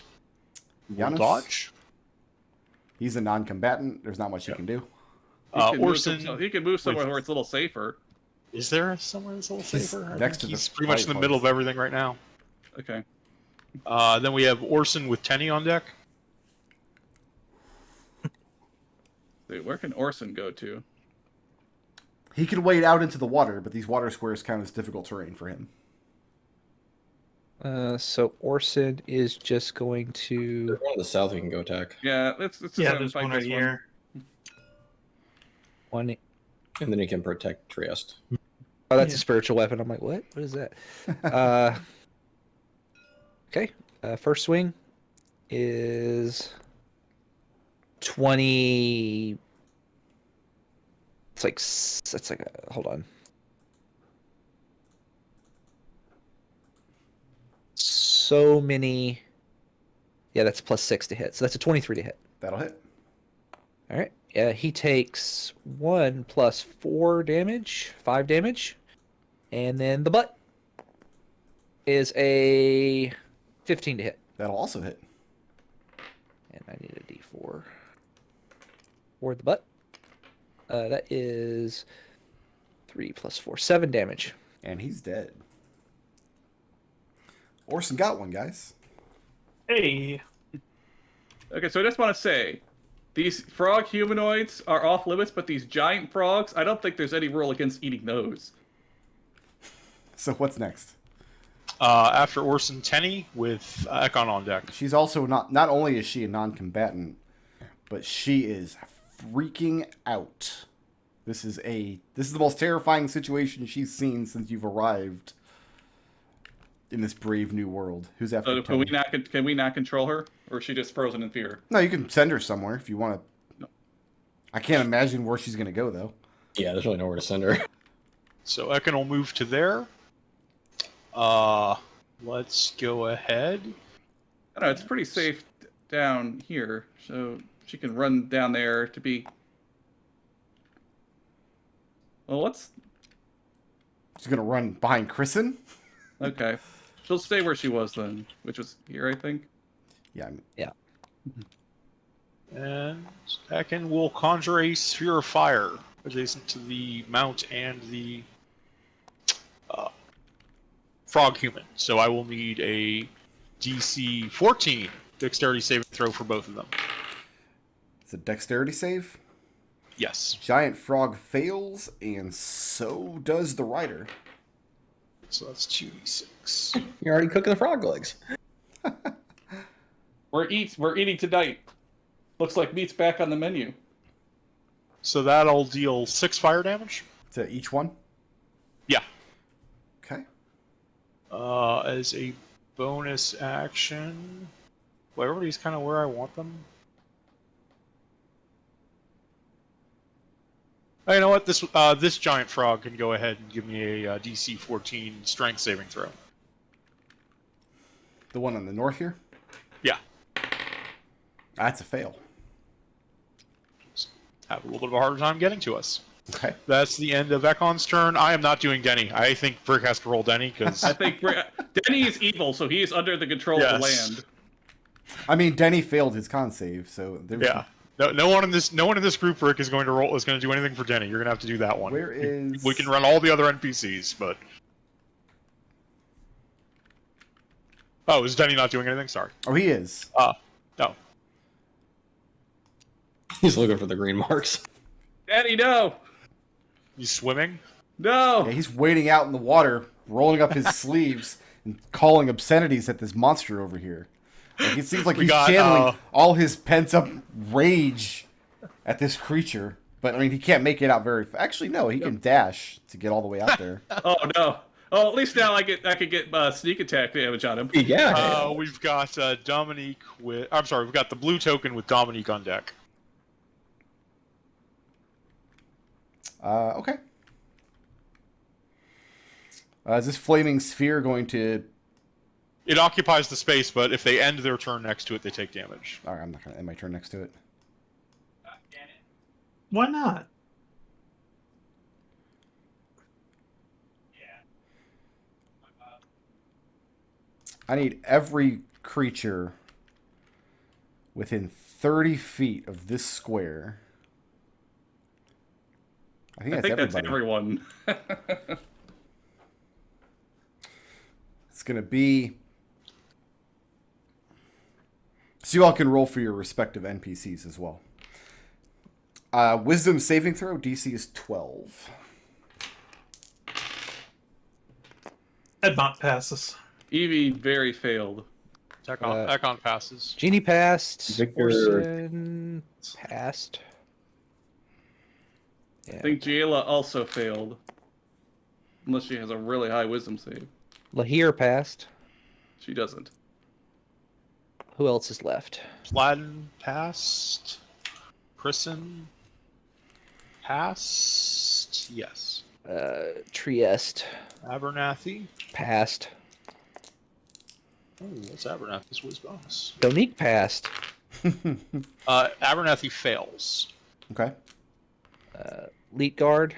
Speaker 5: Will
Speaker 2: Giannis?
Speaker 5: dodge.
Speaker 2: He's a non-combatant. There's not much he can do.
Speaker 5: Orson.
Speaker 4: He can move somewhere where it's a little safer.
Speaker 5: Is there somewhere that's a little
Speaker 2: He's
Speaker 5: safer? I
Speaker 2: next
Speaker 5: think
Speaker 2: to the
Speaker 5: he's pretty much in the
Speaker 2: fight
Speaker 5: middle
Speaker 2: post.
Speaker 5: of everything right now.
Speaker 4: Okay.
Speaker 5: Then we have Orson with Tenny on deck.
Speaker 4: Dude, where can Orson go to?
Speaker 2: He can wade out into the water, but these water squares count as difficult terrain for him.
Speaker 3: So Orson is just going to.
Speaker 1: There's one to the south we can go attack.
Speaker 4: Yeah, let's just
Speaker 6: Yeah,
Speaker 4: have him
Speaker 6: there's
Speaker 4: fight
Speaker 6: one right
Speaker 4: this
Speaker 6: here.
Speaker 3: One.
Speaker 1: And then he can protect Trieste.
Speaker 3: Oh, that's a spiritual weapon. I'm like, what? What is that? Okay. First swing is 20. It's like that's like hold on. So many. Yeah, that's +6 to hit. So that's a 23 to hit.
Speaker 2: That'll hit.
Speaker 3: All right. Yeah, he takes 1 + 4 damage, 5 damage, and then the butt is a 15 to hit.
Speaker 2: That'll also hit.
Speaker 3: And I need a D4 for the butt. That is 3 + 4, 7 damage.
Speaker 2: And he's dead. Orson got one, guys.
Speaker 6: Hey.
Speaker 4: Okay, so I just want to say, these frog humanoids are off limits, but these giant frogs, I don't think there's any rule against eating those.
Speaker 2: So what's next?
Speaker 5: After Orson, Tenny with Ekon on deck.
Speaker 2: She's also not only is she a non-combatant, but she is freaking out. This is the most terrifying situation she's seen since you've arrived in this brave new world. Who's after
Speaker 4: So
Speaker 2: Tony?
Speaker 4: can we not control her, or is she just frozen in fear?
Speaker 2: No, you can send her somewhere if you want to.
Speaker 4: No.
Speaker 2: I can't imagine where she's going to go, though.
Speaker 1: Yeah, there's really nowhere to send her.
Speaker 5: So Ekon will move to there. Let's go ahead.
Speaker 4: I don't know, it's pretty safe down here, so she can run down there to be. Well, what's
Speaker 2: She's going to run behind Kristen?
Speaker 4: okay? She'll stay where she was then, which was here, I think.
Speaker 2: Yeah.
Speaker 5: And Ekon will conjure a sphere of fire adjacent to the mount and the frog human. So I will need a DC 14 dexterity saving throw for both of them.
Speaker 2: It's a dexterity save.
Speaker 5: Yes.
Speaker 2: Giant frog fails, and so does the rider.
Speaker 5: So that's 2d6.
Speaker 1: You're already cooking the frog legs.
Speaker 4: We're eating tonight. Looks like meat's back on the menu.
Speaker 5: So that'll deal 6 fire damage.
Speaker 2: To each one?
Speaker 5: Yeah.
Speaker 2: Okay.
Speaker 5: As a bonus action. Well, everybody's kind of where I want them. Oh, you know what? This giant frog can go ahead and give me a DC 14 strength saving throw.
Speaker 2: The one on the north here?
Speaker 5: Yeah.
Speaker 2: That's a fail.
Speaker 5: Just have a little bit of a harder time getting to us.
Speaker 2: Okay.
Speaker 5: That's the end of Ekon's turn. I am not doing Denny. I think Brick has to roll Denny because
Speaker 4: I think Denny is evil, so he is under the control of the
Speaker 5: Yes.
Speaker 4: land.
Speaker 2: I mean, Denny failed his con save, so there's
Speaker 5: yeah. No one in this group, Rick, is going to do anything for Denny. You're going to have to do that one.
Speaker 2: Where is...
Speaker 5: We can run all the other NPCs, but oh, is Denny not doing anything? Sorry.
Speaker 2: Oh, he is.
Speaker 5: No.
Speaker 1: He's looking for the green marks.
Speaker 4: Denny, no!
Speaker 5: He's swimming.
Speaker 4: No.
Speaker 2: Yeah, he's wading out in the water, rolling up his sleeves, and calling obscenities at this monster over here. Like, it seems like he's channeling all his pent-up rage at this creature. But, I mean, he can't make it out very actually, no, he can dash to get all the way out there.
Speaker 4: Oh no. Oh, at least now I could get sneak attack damage on him.
Speaker 1: Yeah.
Speaker 5: We've got Dominique with. I'm sorry, we've got the blue token with Dominique on deck.
Speaker 2: Okay. Is this flaming sphere going to...
Speaker 5: It occupies the space, but if they end their turn next to it, they take damage.
Speaker 2: Alright, I'm not going to end my turn next to it.
Speaker 6: Why not?
Speaker 2: I need every creature within 30 feet of this square. I think that's everybody.
Speaker 4: Everyone.
Speaker 2: It's going to be... So you all can roll for your respective NPCs as well. Wisdom saving throw, DC is 12.
Speaker 6: Edmont passes.
Speaker 4: Evie very failed.
Speaker 5: Ekon passes.
Speaker 3: Genie passed.
Speaker 1: Victor-
Speaker 3: Orson passed. Yeah.
Speaker 4: I think Jayla also failed. Unless she has a really high wisdom save.
Speaker 3: Lahir passed.
Speaker 4: She doesn't.
Speaker 3: Who else is left?
Speaker 5: Platin passed. Chrisen passed. Yes.
Speaker 3: Trieste
Speaker 5: Abernathy.
Speaker 3: passed.
Speaker 5: Oh, what's Abernathy's whiz bonus?
Speaker 3: Donique passed.
Speaker 5: Abernathy fails.
Speaker 2: Okay.
Speaker 3: Leet Guard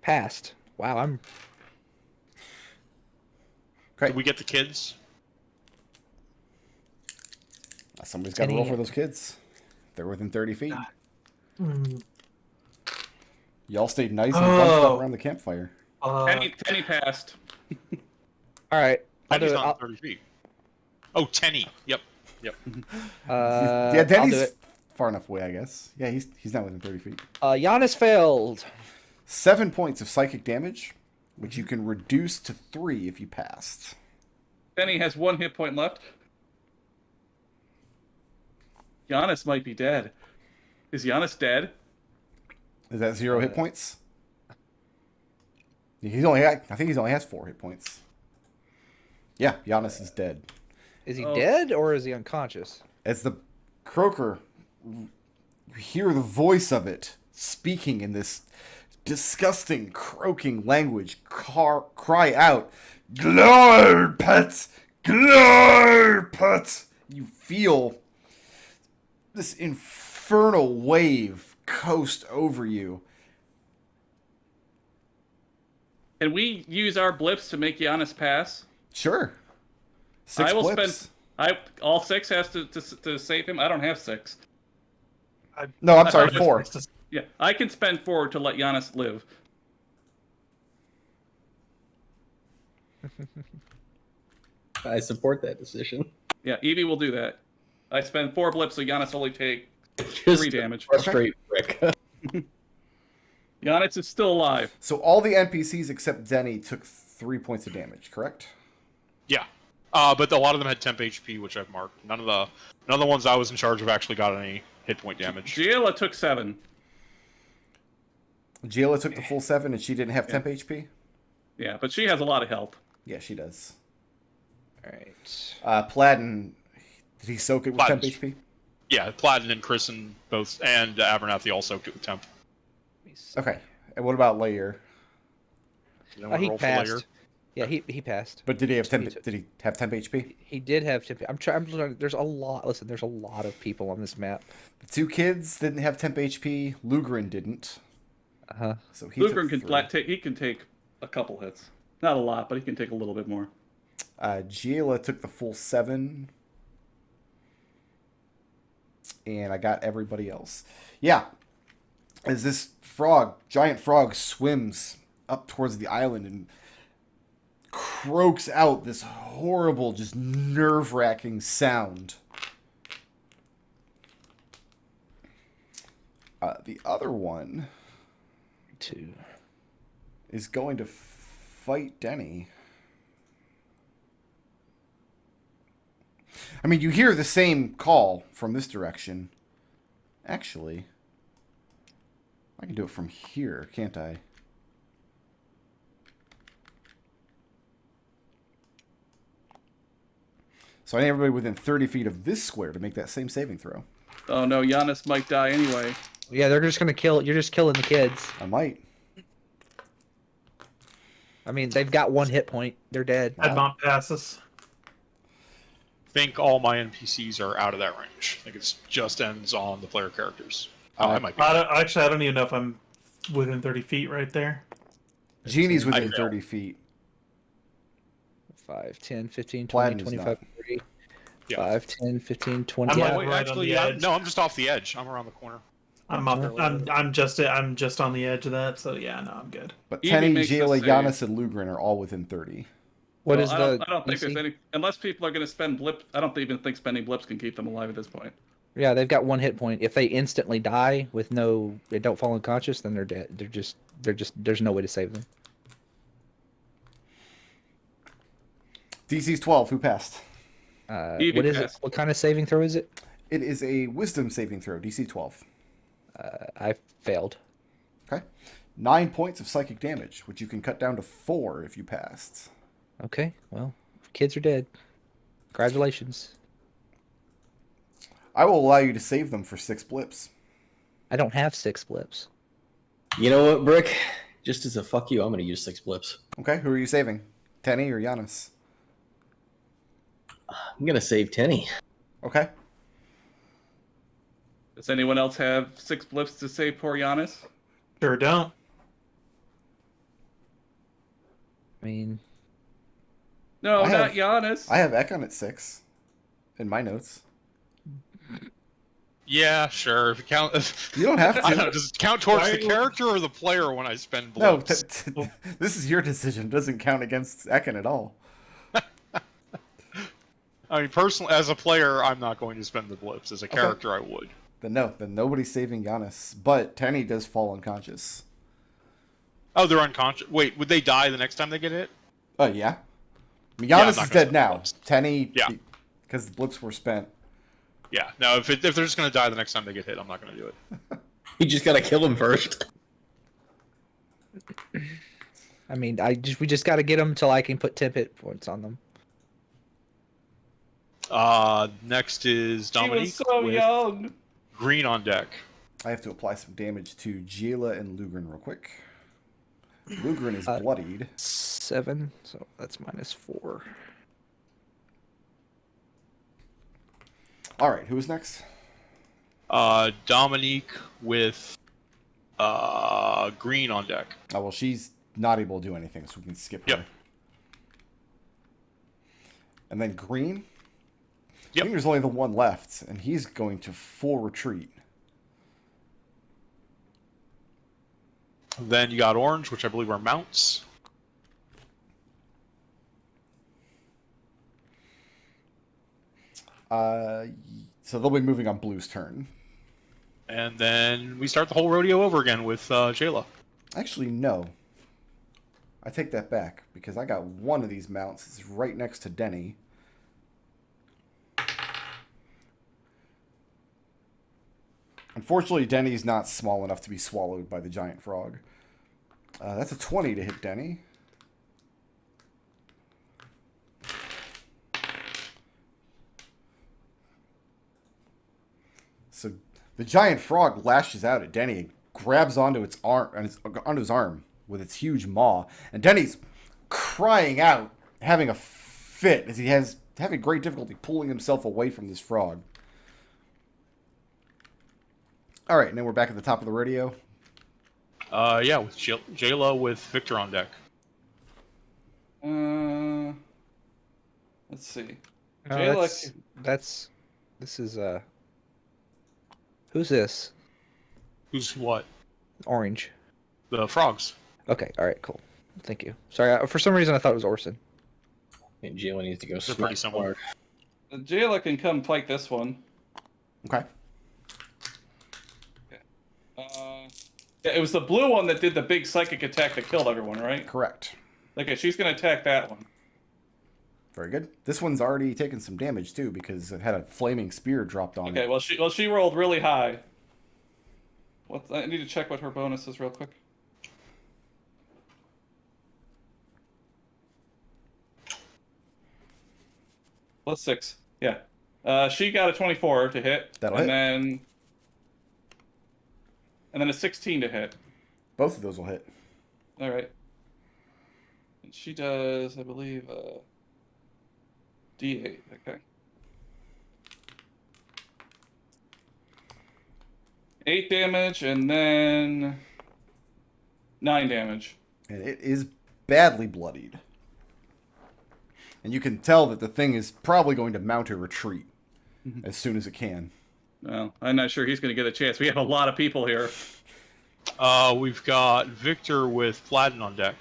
Speaker 3: passed. Wow, I'm
Speaker 2: Okay.
Speaker 5: Did we get the kids?
Speaker 2: Somebody's got to roll for those kids. They're within 30 feet. Y'all stayed nice and bunched up around the campfire.
Speaker 4: Tenny passed.
Speaker 3: all right. I'll do
Speaker 5: Tenny's
Speaker 3: it.
Speaker 5: not 30 feet. Oh, Tenny. Yep.
Speaker 2: Yeah, Denny's
Speaker 3: I'll do it.
Speaker 2: far enough away, I guess. Yeah, he's not within 30 feet.
Speaker 3: Giannis failed.
Speaker 2: 7 points of psychic damage, which you can reduce to 3 if you passed.
Speaker 4: Tenny has 1 hit point left. Giannis might be dead. Is Giannis dead?
Speaker 2: Is that 0 hit points? I think he only has 4 hit points. Yeah, Giannis is dead.
Speaker 3: Is he dead or is he unconscious?
Speaker 2: As the croaker, you hear the voice of it speaking in this disgusting croaking language cry out, "Glor, pet! Glor, pet!" You feel this infernal wave coast over you.
Speaker 4: Can we use our blips to make Giannis pass?
Speaker 2: Sure. 6
Speaker 4: I will
Speaker 2: blips.
Speaker 4: spend. All 6 has to save him. I don't have 6.
Speaker 2: No, I'm sorry,
Speaker 4: I-
Speaker 2: 4.
Speaker 4: Yeah, I can spend 4 to let Giannis live.
Speaker 1: I support that decision.
Speaker 4: Yeah, Evie will do that. I spend 4 blips, so Giannis only take
Speaker 1: Just
Speaker 4: 3 damage.
Speaker 1: frustrate Rick.
Speaker 4: Giannis is still alive.
Speaker 2: So all the NPCs except Denny took 3 points of damage, correct?
Speaker 5: Yeah. But a lot of them had temp HP, which I've marked. None of the ones I was in charge of actually got any hit point damage.
Speaker 4: Jayla took 7.
Speaker 2: Jayla took the full 7 and she didn't have temp HP?
Speaker 4: Yeah, but she has a lot of health.
Speaker 2: Yeah, she does.
Speaker 3: All right.
Speaker 2: Platin, did he soak it with temp
Speaker 5: Platin's-
Speaker 2: HP?
Speaker 5: Yeah, Platin and Chrisen both, and Abernathy all soaked it with temp.
Speaker 3: Let me see.
Speaker 2: Okay. And what about Layer?
Speaker 5: You know,
Speaker 3: He
Speaker 5: roll for later.
Speaker 3: passed. Yeah, he passed.
Speaker 2: But did he have temp?
Speaker 3: Me too.
Speaker 2: Did he have temp HP?
Speaker 3: He did have temp. I'm trying. There's a lot. Listen, there's a lot of people on this map.
Speaker 2: The 2 kids didn't have temp HP. Lugrin didn't.
Speaker 3: Uh-huh.
Speaker 2: So he
Speaker 4: Lugrin
Speaker 2: took
Speaker 4: can
Speaker 2: 3.
Speaker 4: he can take a couple hits. Not a lot, but he can take a little bit more.
Speaker 2: Jayla took the full 7. And I got everybody else. Yeah. As this giant frog, swims up towards the island and croaks out this horrible, just nerve-wracking sound. The other one...
Speaker 3: 2.
Speaker 2: is going to fight Denny. I mean, you hear the same call from this direction. Actually, I can do it from here, can't I? So I need everybody within 30 feet of this square to make that same saving throw.
Speaker 4: Oh no, Giannis might die anyway.
Speaker 3: Yeah, they're just gonna kill. You're just killing the kids.
Speaker 2: I might.
Speaker 3: I mean, they've got 1 hit point. They're dead.
Speaker 6: Edmont passes.
Speaker 5: Think all my NPCs are out of that range. I think it just ends on the player characters. Oh, I might be.
Speaker 6: I don't even know if I'm within 30 feet right there.
Speaker 2: Genie's within
Speaker 5: I
Speaker 2: 30 feet.
Speaker 3: 5, 10, 15, 20,
Speaker 2: Platinum's
Speaker 3: 25,
Speaker 2: not.
Speaker 3: 30.
Speaker 5: Yeah.
Speaker 3: 5, 10, 15, 20.
Speaker 6: I'm
Speaker 3: Yeah.
Speaker 6: like-
Speaker 5: Wait,
Speaker 6: right on
Speaker 5: actually,
Speaker 6: the edge.
Speaker 5: no, I'm just off the edge. I'm around the corner.
Speaker 6: I'm just on the edge of that, so yeah, no, I'm good.
Speaker 2: But
Speaker 4: Evie
Speaker 2: Tenny,
Speaker 4: makes the
Speaker 2: Jayla,
Speaker 4: save.
Speaker 2: Giannis, and Lugrin are all within 30.
Speaker 3: What
Speaker 4: Well,
Speaker 3: is
Speaker 4: I
Speaker 3: the?
Speaker 4: don't think
Speaker 3: DC?
Speaker 4: there's any unless people are going to spend blips. I don't even think spending blips can keep them alive at this point.
Speaker 3: Yeah, they've got 1 hit point. If they instantly die with they don't fall unconscious, then they're dead. There's no way to save them.
Speaker 2: DC's 12. Who passed?
Speaker 4: Evie
Speaker 3: What is it?
Speaker 4: passed.
Speaker 3: What kind of saving throw is it?
Speaker 2: It is a wisdom saving throw, DC 12.
Speaker 3: I failed.
Speaker 2: Okay. 9 points of psychic damage, which you can cut down to 4 if you passed.
Speaker 3: Okay, well, kids are dead. Congratulations.
Speaker 2: I will allow you to save them for 6 blips.
Speaker 3: I don't have 6 blips.
Speaker 1: You know what, Brick? Just as a fuck you, I'm going to use 6 blips.
Speaker 2: Okay, who are you saving? Tenny or Giannis?
Speaker 1: I'm going to save Tenny.
Speaker 2: Okay.
Speaker 4: Does anyone else have 6 blips to save poor Giannis?
Speaker 6: Sure don't.
Speaker 3: I mean,
Speaker 4: No,
Speaker 2: I
Speaker 4: not
Speaker 2: have-
Speaker 4: Giannis.
Speaker 2: I have Ekon at 6 in my notes.
Speaker 5: Yeah, sure. If it count,
Speaker 2: You don't have
Speaker 5: I don't know.
Speaker 2: to.
Speaker 5: Does it count towards
Speaker 6: Why
Speaker 5: the
Speaker 6: are you-
Speaker 5: character or the player when I spend
Speaker 2: No,
Speaker 5: blips?
Speaker 2: this is your decision. It doesn't count against Ekon at all.
Speaker 5: I mean, personally, as a player, I'm not going to spend the blips. As a character, I would.
Speaker 2: Then no, then nobody's saving Giannis. But Tenny does fall unconscious.
Speaker 5: Oh, they're unconscious. Wait, would they die the next time they get hit?
Speaker 2: Oh, yeah? I mean,
Speaker 5: Yeah, I'm
Speaker 2: Giannis
Speaker 5: not
Speaker 2: is
Speaker 5: gonna
Speaker 2: dead
Speaker 5: spend
Speaker 2: now.
Speaker 5: blips.
Speaker 2: Tenny,
Speaker 5: Yeah.
Speaker 2: because the blips were spent.
Speaker 5: Yeah. No, if they're just going to die the next time they get hit, I'm not going to do it.
Speaker 1: You just got to kill him first.
Speaker 3: I mean, we just got to get them until I can put 10 hit points on them.
Speaker 5: Next is
Speaker 4: He
Speaker 5: Dominique
Speaker 4: was so
Speaker 5: with
Speaker 4: young.
Speaker 5: green on deck.
Speaker 2: I have to apply some damage to Jayla and Lugrin real quick. Lugrin is bloodied.
Speaker 3: 7, so that's -4.
Speaker 2: All right, who is next?
Speaker 5: Dominique with green on deck.
Speaker 2: Oh, well, she's not able to do anything, so we can skip her.
Speaker 5: Yep.
Speaker 2: And then green? I
Speaker 5: Yep.
Speaker 2: think there's only the one left, and he's going to full retreat.
Speaker 5: Then you got orange, which I believe are mounts.
Speaker 2: So they'll be moving on blue's turn.
Speaker 5: And then we start the whole rodeo over again with Jayla.
Speaker 2: Actually, no. I take that back, because I got one of these mounts. It's right next to Denny. Unfortunately, Denny's not small enough to be swallowed by the giant frog. That's a 20 to hit Denny. So the giant frog lashes out at Denny and grabs onto its arm and onto his arm with its huge maw. And Denny's crying out, having a fit as he has having great difficulty pulling himself away from this frog. All right, and then we're back at the top of the radio.
Speaker 5: Yeah, with Jayla with Victor on deck.
Speaker 4: Let's see.
Speaker 3: No,
Speaker 4: Jayla-
Speaker 3: this is who's this?
Speaker 5: Who's what?
Speaker 3: Orange.
Speaker 5: The frogs.
Speaker 3: Okay, all right, cool. Thank you. Sorry, for some reason I thought it was Orson.
Speaker 1: And Jayla needs to go
Speaker 5: They're
Speaker 1: smack
Speaker 5: pretty similar.
Speaker 1: hard.
Speaker 4: Jayla can come fight this one.
Speaker 2: Okay.
Speaker 4: Yeah, it was the blue one that did the big psychic attack that killed everyone, right?
Speaker 2: Correct.
Speaker 4: Okay, she's gonna attack that one.
Speaker 2: Very good. This one's already taken some damage too because it had a flaming spear dropped on
Speaker 4: Okay,
Speaker 2: it.
Speaker 4: well she rolled really high. I need to check what her bonus is real quick. +6. Yeah. She got a 24 to hit.
Speaker 2: That'll
Speaker 4: and
Speaker 2: hit.
Speaker 4: then a 16 to hit.
Speaker 2: Both of those will hit.
Speaker 4: All right. And she does, I believe, D8. Okay. 8 damage and then 9 damage.
Speaker 2: And it is badly bloodied. And you can tell that the thing is probably going to mount a retreat as soon as it can.
Speaker 4: Well, I'm not sure he's going to get a chance. We have a lot of people here.
Speaker 5: We've got Victor with Fladden on deck.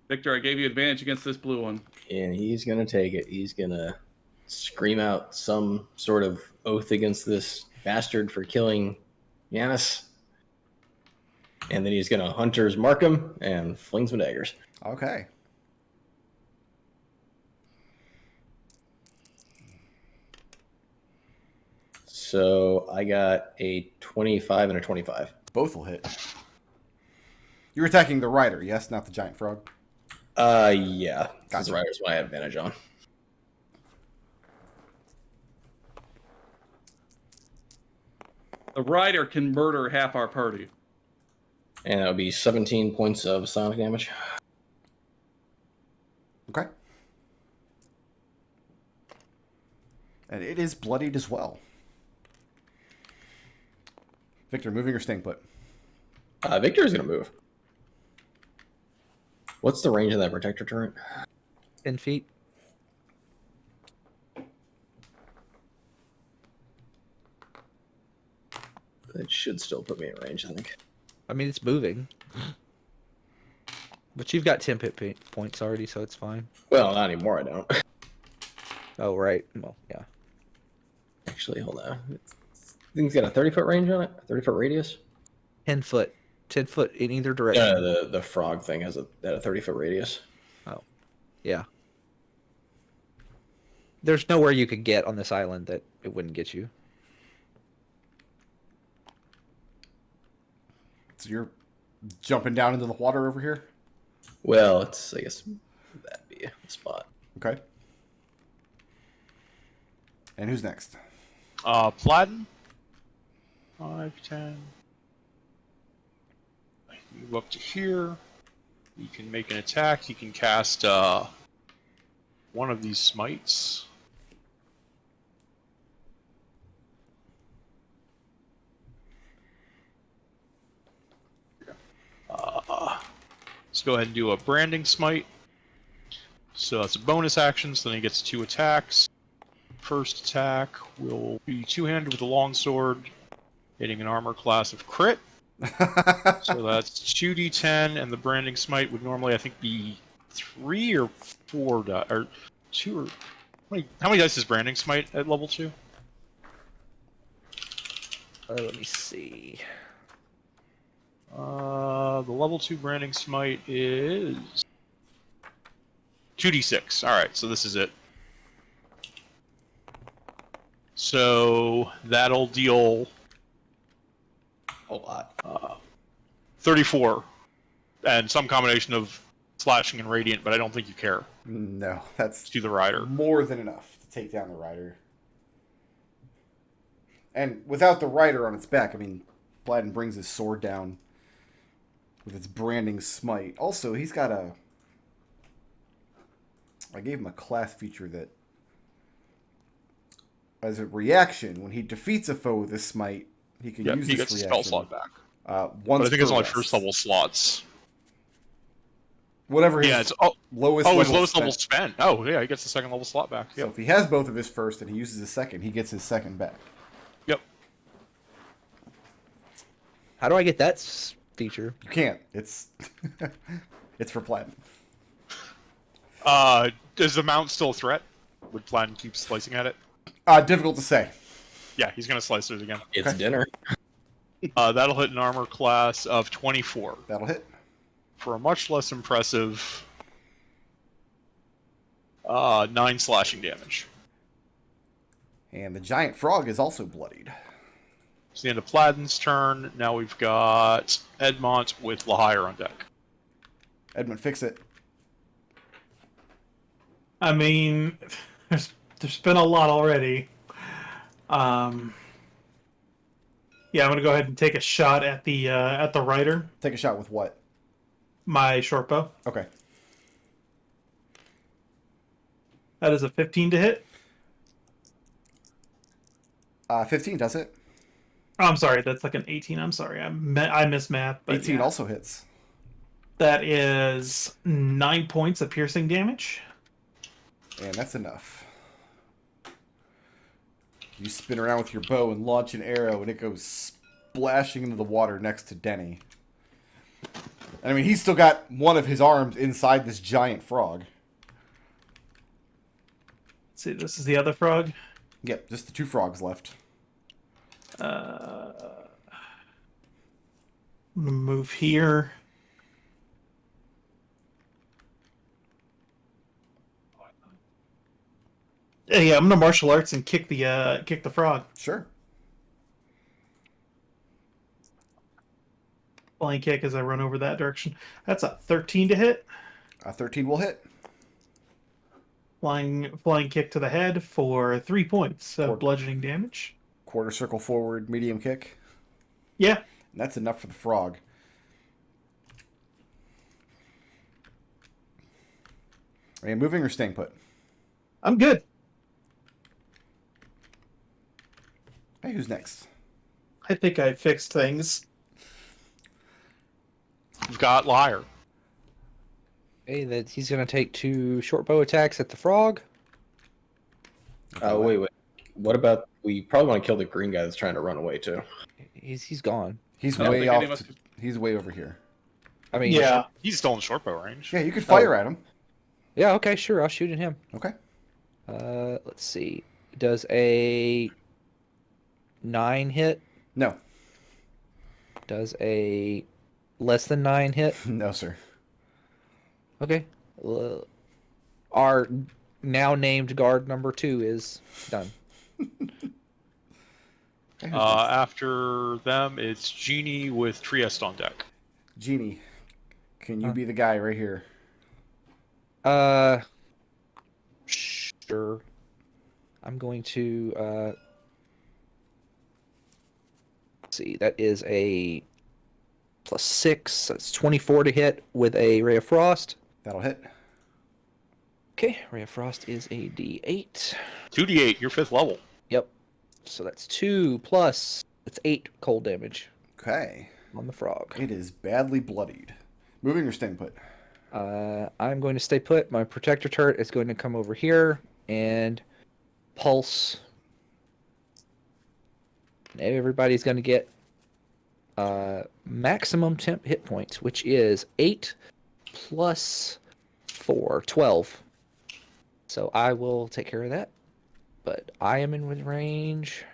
Speaker 4: Victor, I gave you advantage against this blue one.
Speaker 1: And he's going to take it. He's going to scream out some sort of oath against this bastard for killing Yanis. And then he's going to Hunter's mark him and fling some daggers.
Speaker 2: Okay.
Speaker 1: So I got a 25 and a 25.
Speaker 2: Both will hit. You're attacking the rider, yes? Not the giant frog?
Speaker 1: Yeah. That's
Speaker 2: Gotcha.
Speaker 1: right. That's what I have advantage on.
Speaker 4: The rider can murder half our party.
Speaker 1: And that would be 17 points of sonic damage.
Speaker 2: Okay. And it is bloodied as well. Victor, moving or staying put?
Speaker 1: Victor is going to move. What's the range of that protector turret?
Speaker 3: 10 feet.
Speaker 1: That should still put me in range, I think.
Speaker 3: I mean, it's moving. But you've got 10 hit points already, so it's fine.
Speaker 1: Well, not anymore, I don't.
Speaker 3: Oh, right. Well, yeah.
Speaker 1: Actually, hold on. I think it's got a 30-foot range on it? 30-foot radius?
Speaker 3: 10 foot. 10 foot in either direction.
Speaker 1: The frog thing has a 30-foot radius.
Speaker 3: Oh, yeah. There's nowhere you could get on this island that it wouldn't get you.
Speaker 2: So you're jumping down into the water over here?
Speaker 1: Well, it's, I guess, that'd be a spot.
Speaker 2: Okay. And who's next?
Speaker 5: Fladden. 5, 10. Move up to here. You can make an attack. You can cast one of these smites. Let's go ahead and do a branding smite. So that's a bonus action, so then he gets 2 attacks. First attack will be two-handed with a longsword, hitting an armor class of crit. So that's 2d10, and the branding smite would normally, I think, be 3 or 4 or 2 or how many dice is branding smite at level 2?
Speaker 3: Let me see.
Speaker 5: The level 2 branding smite is 2d6. All right, so this is it. So that'll deal
Speaker 1: A lot.
Speaker 5: 34, and some combination of slashing and radiant, but I don't think you care.
Speaker 2: No, that's
Speaker 5: To the rider.
Speaker 2: more than enough to take down the rider. And without the rider on its back, I mean, Bladden brings his sword down with its branding smite. Also, he's got a... I gave him a class feature that, as a reaction, when he defeats a foe with this smite, he can
Speaker 5: Yeah,
Speaker 2: use
Speaker 5: he
Speaker 2: this
Speaker 5: gets a
Speaker 2: reaction.
Speaker 5: spell slot back.
Speaker 2: Once
Speaker 5: But I think
Speaker 2: per
Speaker 5: it's only
Speaker 2: rest.
Speaker 5: first level slots.
Speaker 2: Whatever his
Speaker 5: Yeah, it's
Speaker 2: lowest
Speaker 5: his
Speaker 2: level
Speaker 5: lowest
Speaker 2: spent.
Speaker 5: level spend. Oh yeah, he gets the second level slot back.
Speaker 2: So
Speaker 5: Yep.
Speaker 2: if he has both of his first and he uses his second, he gets his second back.
Speaker 5: Yep.
Speaker 3: How do I get that feature?
Speaker 2: You can't. It's it's for platinum.
Speaker 5: Is the mount still a threat? Would Fladden keep slicing at it?
Speaker 2: Difficult to say.
Speaker 5: Yeah, he's gonna slice it again.
Speaker 1: It's
Speaker 2: Okay.
Speaker 1: dinner.
Speaker 5: That'll hit an armor class of 24
Speaker 2: That'll hit.
Speaker 5: for a much less impressive 9 slashing damage.
Speaker 2: And the giant frog is also bloodied.
Speaker 5: It's the end of Pladden's turn. Now we've got Edmont with Lahire on deck.
Speaker 2: Edmund, fix it.
Speaker 6: I mean, there's been a lot already. Yeah, I'm gonna go ahead and take a shot at the rider.
Speaker 2: Take a shot with what?
Speaker 6: My short bow.
Speaker 2: Okay.
Speaker 6: That is a 15 to hit.
Speaker 2: 15 does it.
Speaker 6: Oh, I'm sorry, that's like an 18. I'm sorry, I missed math. But
Speaker 2: 18
Speaker 6: yeah.
Speaker 2: also hits.
Speaker 6: That is 9 points of piercing damage.
Speaker 2: And that's enough. You spin around with your bow and launch an arrow, and it goes splashing into the water next to Denny. I mean, he's still got one of his arms inside this giant frog.
Speaker 6: Let's see, this is the other frog.
Speaker 2: Yep, just the 2 frogs left.
Speaker 6: I'm gonna move here. Yeah, I'm gonna martial arts and kick the frog.
Speaker 2: Sure.
Speaker 6: Flying kick as I run over that direction. That's a 13 to hit.
Speaker 2: 13 will hit.
Speaker 6: Flying kick to the head for 3 points of bludgeoning damage.
Speaker 2: Quarter circle forward, medium kick.
Speaker 6: Yeah.
Speaker 2: And that's enough for the frog. Are you moving or staying put?
Speaker 6: I'm good.
Speaker 2: Hey, who's next?
Speaker 6: I think I fixed things.
Speaker 5: We've got Lahire.
Speaker 3: Hey, that he's gonna take 2 short bow attacks at the frog.
Speaker 1: Wait. What about, we probably want to kill the green guy that's trying to run away too.
Speaker 3: He's gone.
Speaker 2: He's
Speaker 4: I don't
Speaker 2: way
Speaker 4: think any of
Speaker 2: off.
Speaker 4: us could-
Speaker 2: He's way over here.
Speaker 3: I mean,
Speaker 6: Yeah.
Speaker 5: He's still in shortbow range.
Speaker 2: Yeah, you could fire at him.
Speaker 3: Yeah, okay, sure. I'll shoot at him.
Speaker 2: Okay.
Speaker 3: Let's see. Does a 9 hit?
Speaker 2: No.
Speaker 3: Does a less than 9 hit?
Speaker 2: No, sir.
Speaker 3: Okay. Our now named guard number 2 is done.
Speaker 2: Okay, who's next?
Speaker 5: After them, it's Genie with Trieste on deck.
Speaker 2: Genie, can you be the guy right here?
Speaker 3: Sure. I'm going to let's see. That is a +6. That's 24 to hit with a Ray of Frost.
Speaker 2: That'll hit.
Speaker 3: Okay, Ray of Frost is a D8.
Speaker 5: 2d8, you're 5th level.
Speaker 3: Yep. So that's 2 plus. That's 8 cold damage
Speaker 2: Okay.
Speaker 3: on the frog.
Speaker 2: It is badly bloodied. Moving or staying put?
Speaker 3: I'm going to stay put. My protector turret is going to come over here and pulse. Everybody's going to get maximum temp hit points, which is 8 plus 4, 12. So I will take care of that. But I am in with range.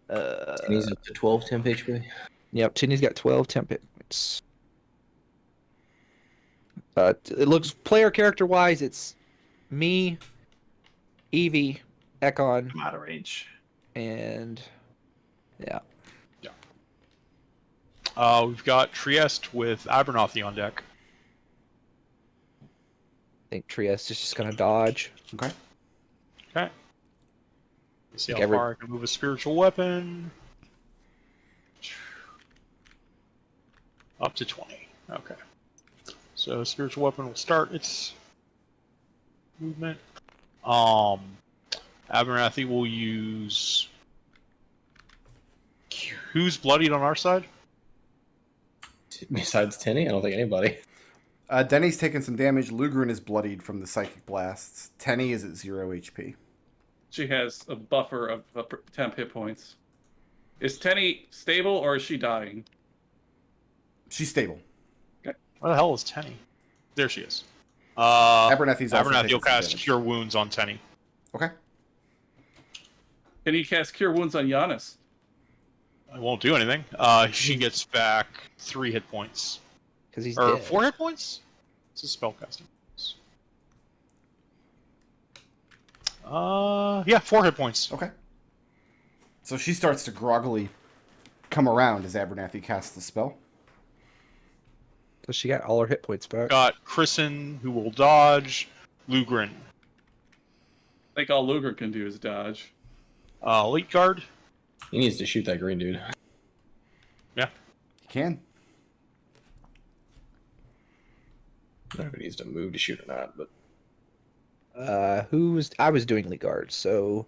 Speaker 1: And he's up to 12 temp HP.
Speaker 3: Yep, Tinny's got 12 temp hit points. It looks player character wise, it's me, Evie, Ekon,
Speaker 6: I'm out of range.
Speaker 3: and yeah.
Speaker 5: We've got Trieste with Abernathy on deck.
Speaker 3: I think Trieste is just gonna dodge.
Speaker 2: Okay.
Speaker 5: Okay. Let's see
Speaker 3: Like
Speaker 5: how
Speaker 3: every-
Speaker 5: far I can move a spiritual weapon. Up to 20. Okay. So spiritual weapon will start its movement. Abernathy will use. Who's bloodied on our side?
Speaker 1: Besides Tenny, I don't think anybody.
Speaker 2: Denny's taken some damage. Lugrin is bloodied from the psychic blasts. Tenny is at 0 HP.
Speaker 4: She has a buffer of temp hit points. Is Tenny stable or is she dying?
Speaker 2: She's stable.
Speaker 5: Where the hell is Tenny? There she is.
Speaker 2: Abernathy's also
Speaker 5: Abernathy
Speaker 2: taking
Speaker 5: will
Speaker 2: some
Speaker 5: cast
Speaker 2: damage.
Speaker 5: Cure Wounds on Tenny.
Speaker 2: Okay.
Speaker 4: Can you cast Cure Wounds on Giannis?
Speaker 5: It won't do anything. She gets back 3 hit points.
Speaker 3: Because he's
Speaker 5: Or
Speaker 3: dead.
Speaker 5: 4 hit points? It's a spellcasting. Yeah, 4 hit points.
Speaker 2: Okay. So she starts to groggily come around as Abernathy casts the spell.
Speaker 3: So she got all her hit points back.
Speaker 5: Got Chrisen, who will dodge. Lugrin.
Speaker 4: I think all Luger can do is dodge.
Speaker 5: Elite Guard.
Speaker 1: He needs to shoot that green dude.
Speaker 5: Yeah.
Speaker 2: He can.
Speaker 1: I don't know if he needs to move to shoot or not, but
Speaker 3: I was doing Lee Guard, so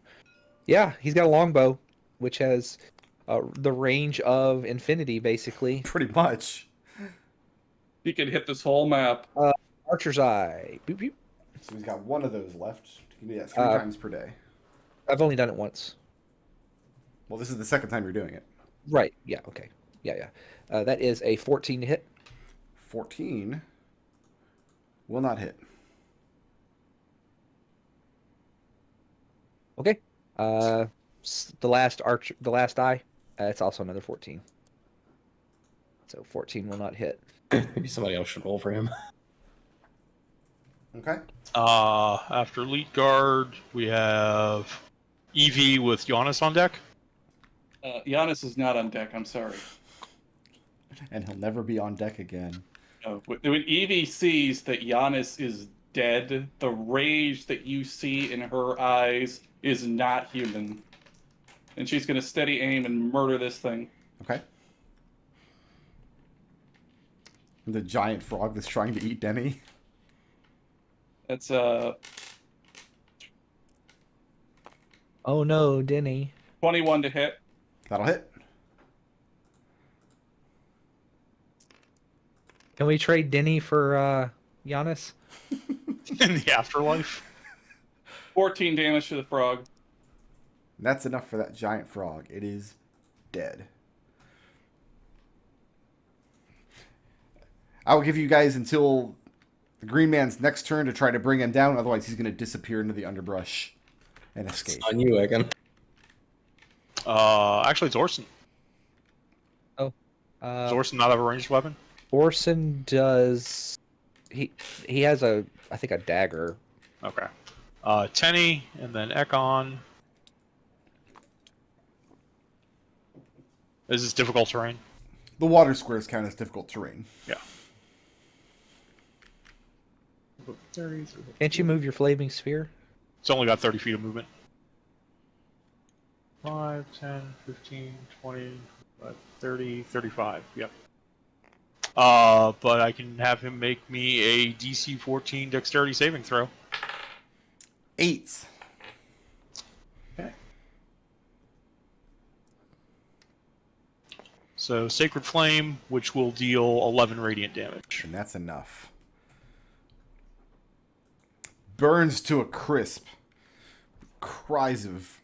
Speaker 3: yeah, he's got a longbow, which has the range of infinity, basically.
Speaker 2: Pretty much.
Speaker 4: He can hit this whole map.
Speaker 3: Archer's Eye. Boop, boop.
Speaker 2: So he's got one of those left. You can do that 3 times per day.
Speaker 3: I've only done it once.
Speaker 2: Well, this is the second time you're doing it.
Speaker 3: Right. Yeah. Okay. Yeah. That is a 14 to hit.
Speaker 2: 14 will not hit.
Speaker 3: Okay. The last eye. It's also another 14. So 14 will not hit.
Speaker 1: maybe somebody else should roll for him.
Speaker 2: Okay.
Speaker 5: After Elite Guard, we have Evie with Giannis on deck.
Speaker 4: Giannis is not on deck. I'm sorry.
Speaker 2: And he'll never be on deck again.
Speaker 4: When Evie sees that Giannis is dead, the rage that you see in her eyes is not human. And she's going to steady aim and murder this thing.
Speaker 2: Okay. The giant frog that's trying to eat Denny.
Speaker 4: That's
Speaker 3: Oh no, Denny.
Speaker 4: 21 to hit.
Speaker 2: That'll hit.
Speaker 3: Can we trade Denny for Giannis?
Speaker 5: In the afterlife.
Speaker 4: 14 damage to the frog.
Speaker 2: That's enough for that giant frog. It is dead. I will give you guys until the green man's next turn to try to bring him down. Otherwise, he's going to disappear into the underbrush and escape.
Speaker 1: On you, Ekon.
Speaker 5: Actually, it's Orson. Does Orson not have a ranged weapon?
Speaker 3: Orson does. He has I think a dagger.
Speaker 5: Okay. Tenny, and then Ekon. Is this difficult terrain?
Speaker 2: The water squares count as difficult terrain.
Speaker 5: Yeah.
Speaker 3: Can't you move your flaming sphere?
Speaker 5: It's only got 30 feet of movement. 5, 10, 15, 20, 30, 35. Yep. But I can have him make me a DC 14 dexterity saving throw.
Speaker 2: 8.
Speaker 5: Okay. So Sacred Flame, which will deal 11 radiant damage.
Speaker 2: And that's enough. Burns to a crisp. Cries of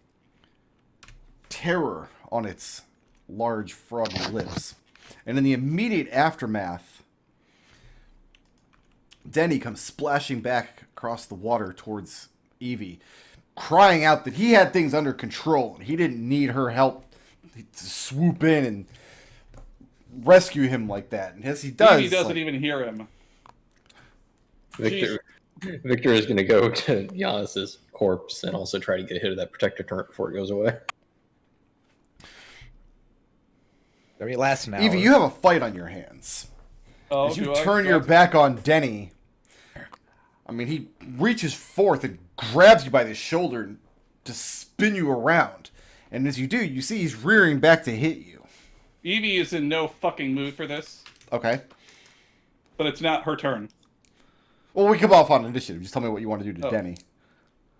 Speaker 2: terror on its large froggy lips. And in the immediate aftermath, Denny comes splashing back across the water towards Evie, crying out that he had things under control and he didn't need her help to swoop in and rescue him like that. And as he does,
Speaker 4: Evie doesn't even hear him.
Speaker 1: Victor is going to go to Giannis's corpse and also try to get a hit of that protector turret before it goes away.
Speaker 3: I mean, it lasts an hour.
Speaker 2: Evie, you have a fight on your hands.
Speaker 4: Oh,
Speaker 2: As you
Speaker 4: do I?
Speaker 2: turn your back on Denny, I mean, he reaches forth and grabs you by the shoulder to spin you around. And as you do, you see he's rearing back to hit you.
Speaker 4: Evie is in no fucking mood for this,
Speaker 2: Okay.
Speaker 4: but it's not her turn.
Speaker 2: Well, we come off on initiative. Just tell me what you want to do to
Speaker 4: Oh.
Speaker 2: Denny.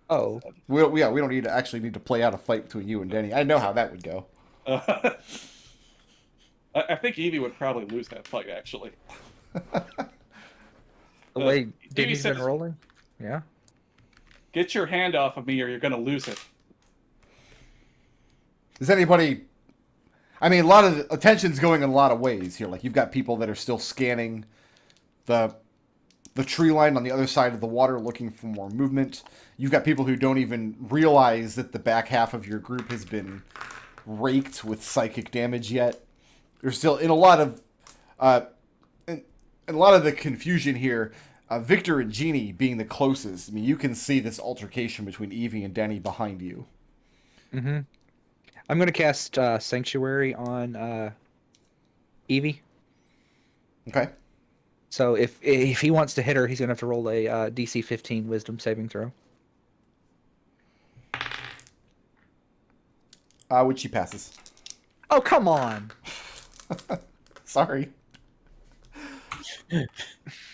Speaker 3: Oh,
Speaker 2: We don't need to play out a fight between you and Denny. I know how that would go.
Speaker 4: I think Evie would probably lose that fight, actually.
Speaker 3: the way Denny's been
Speaker 4: says-
Speaker 3: rolling? Yeah.
Speaker 4: Get your hand off of me or you're going to lose it.
Speaker 2: Is anybody... I mean, a lot of attention's going in a lot of ways here. Like, you've got people that are still scanning the tree line on the other side of the water looking for more movement. You've got people who don't even realize that the back half of your group has been raked with psychic damage yet. You're still in a lot of the confusion here. Victor and Jeannie being the closest. I mean, you can see this altercation between Evie and Danny behind you.
Speaker 3: Mm-hmm. I'm going to cast Sanctuary on Evie.
Speaker 2: Okay.
Speaker 3: So if he wants to hit her, he's going to have to roll a DC 15 Wisdom saving throw.
Speaker 2: Which she passes.
Speaker 3: Oh, come on!
Speaker 2: Sorry.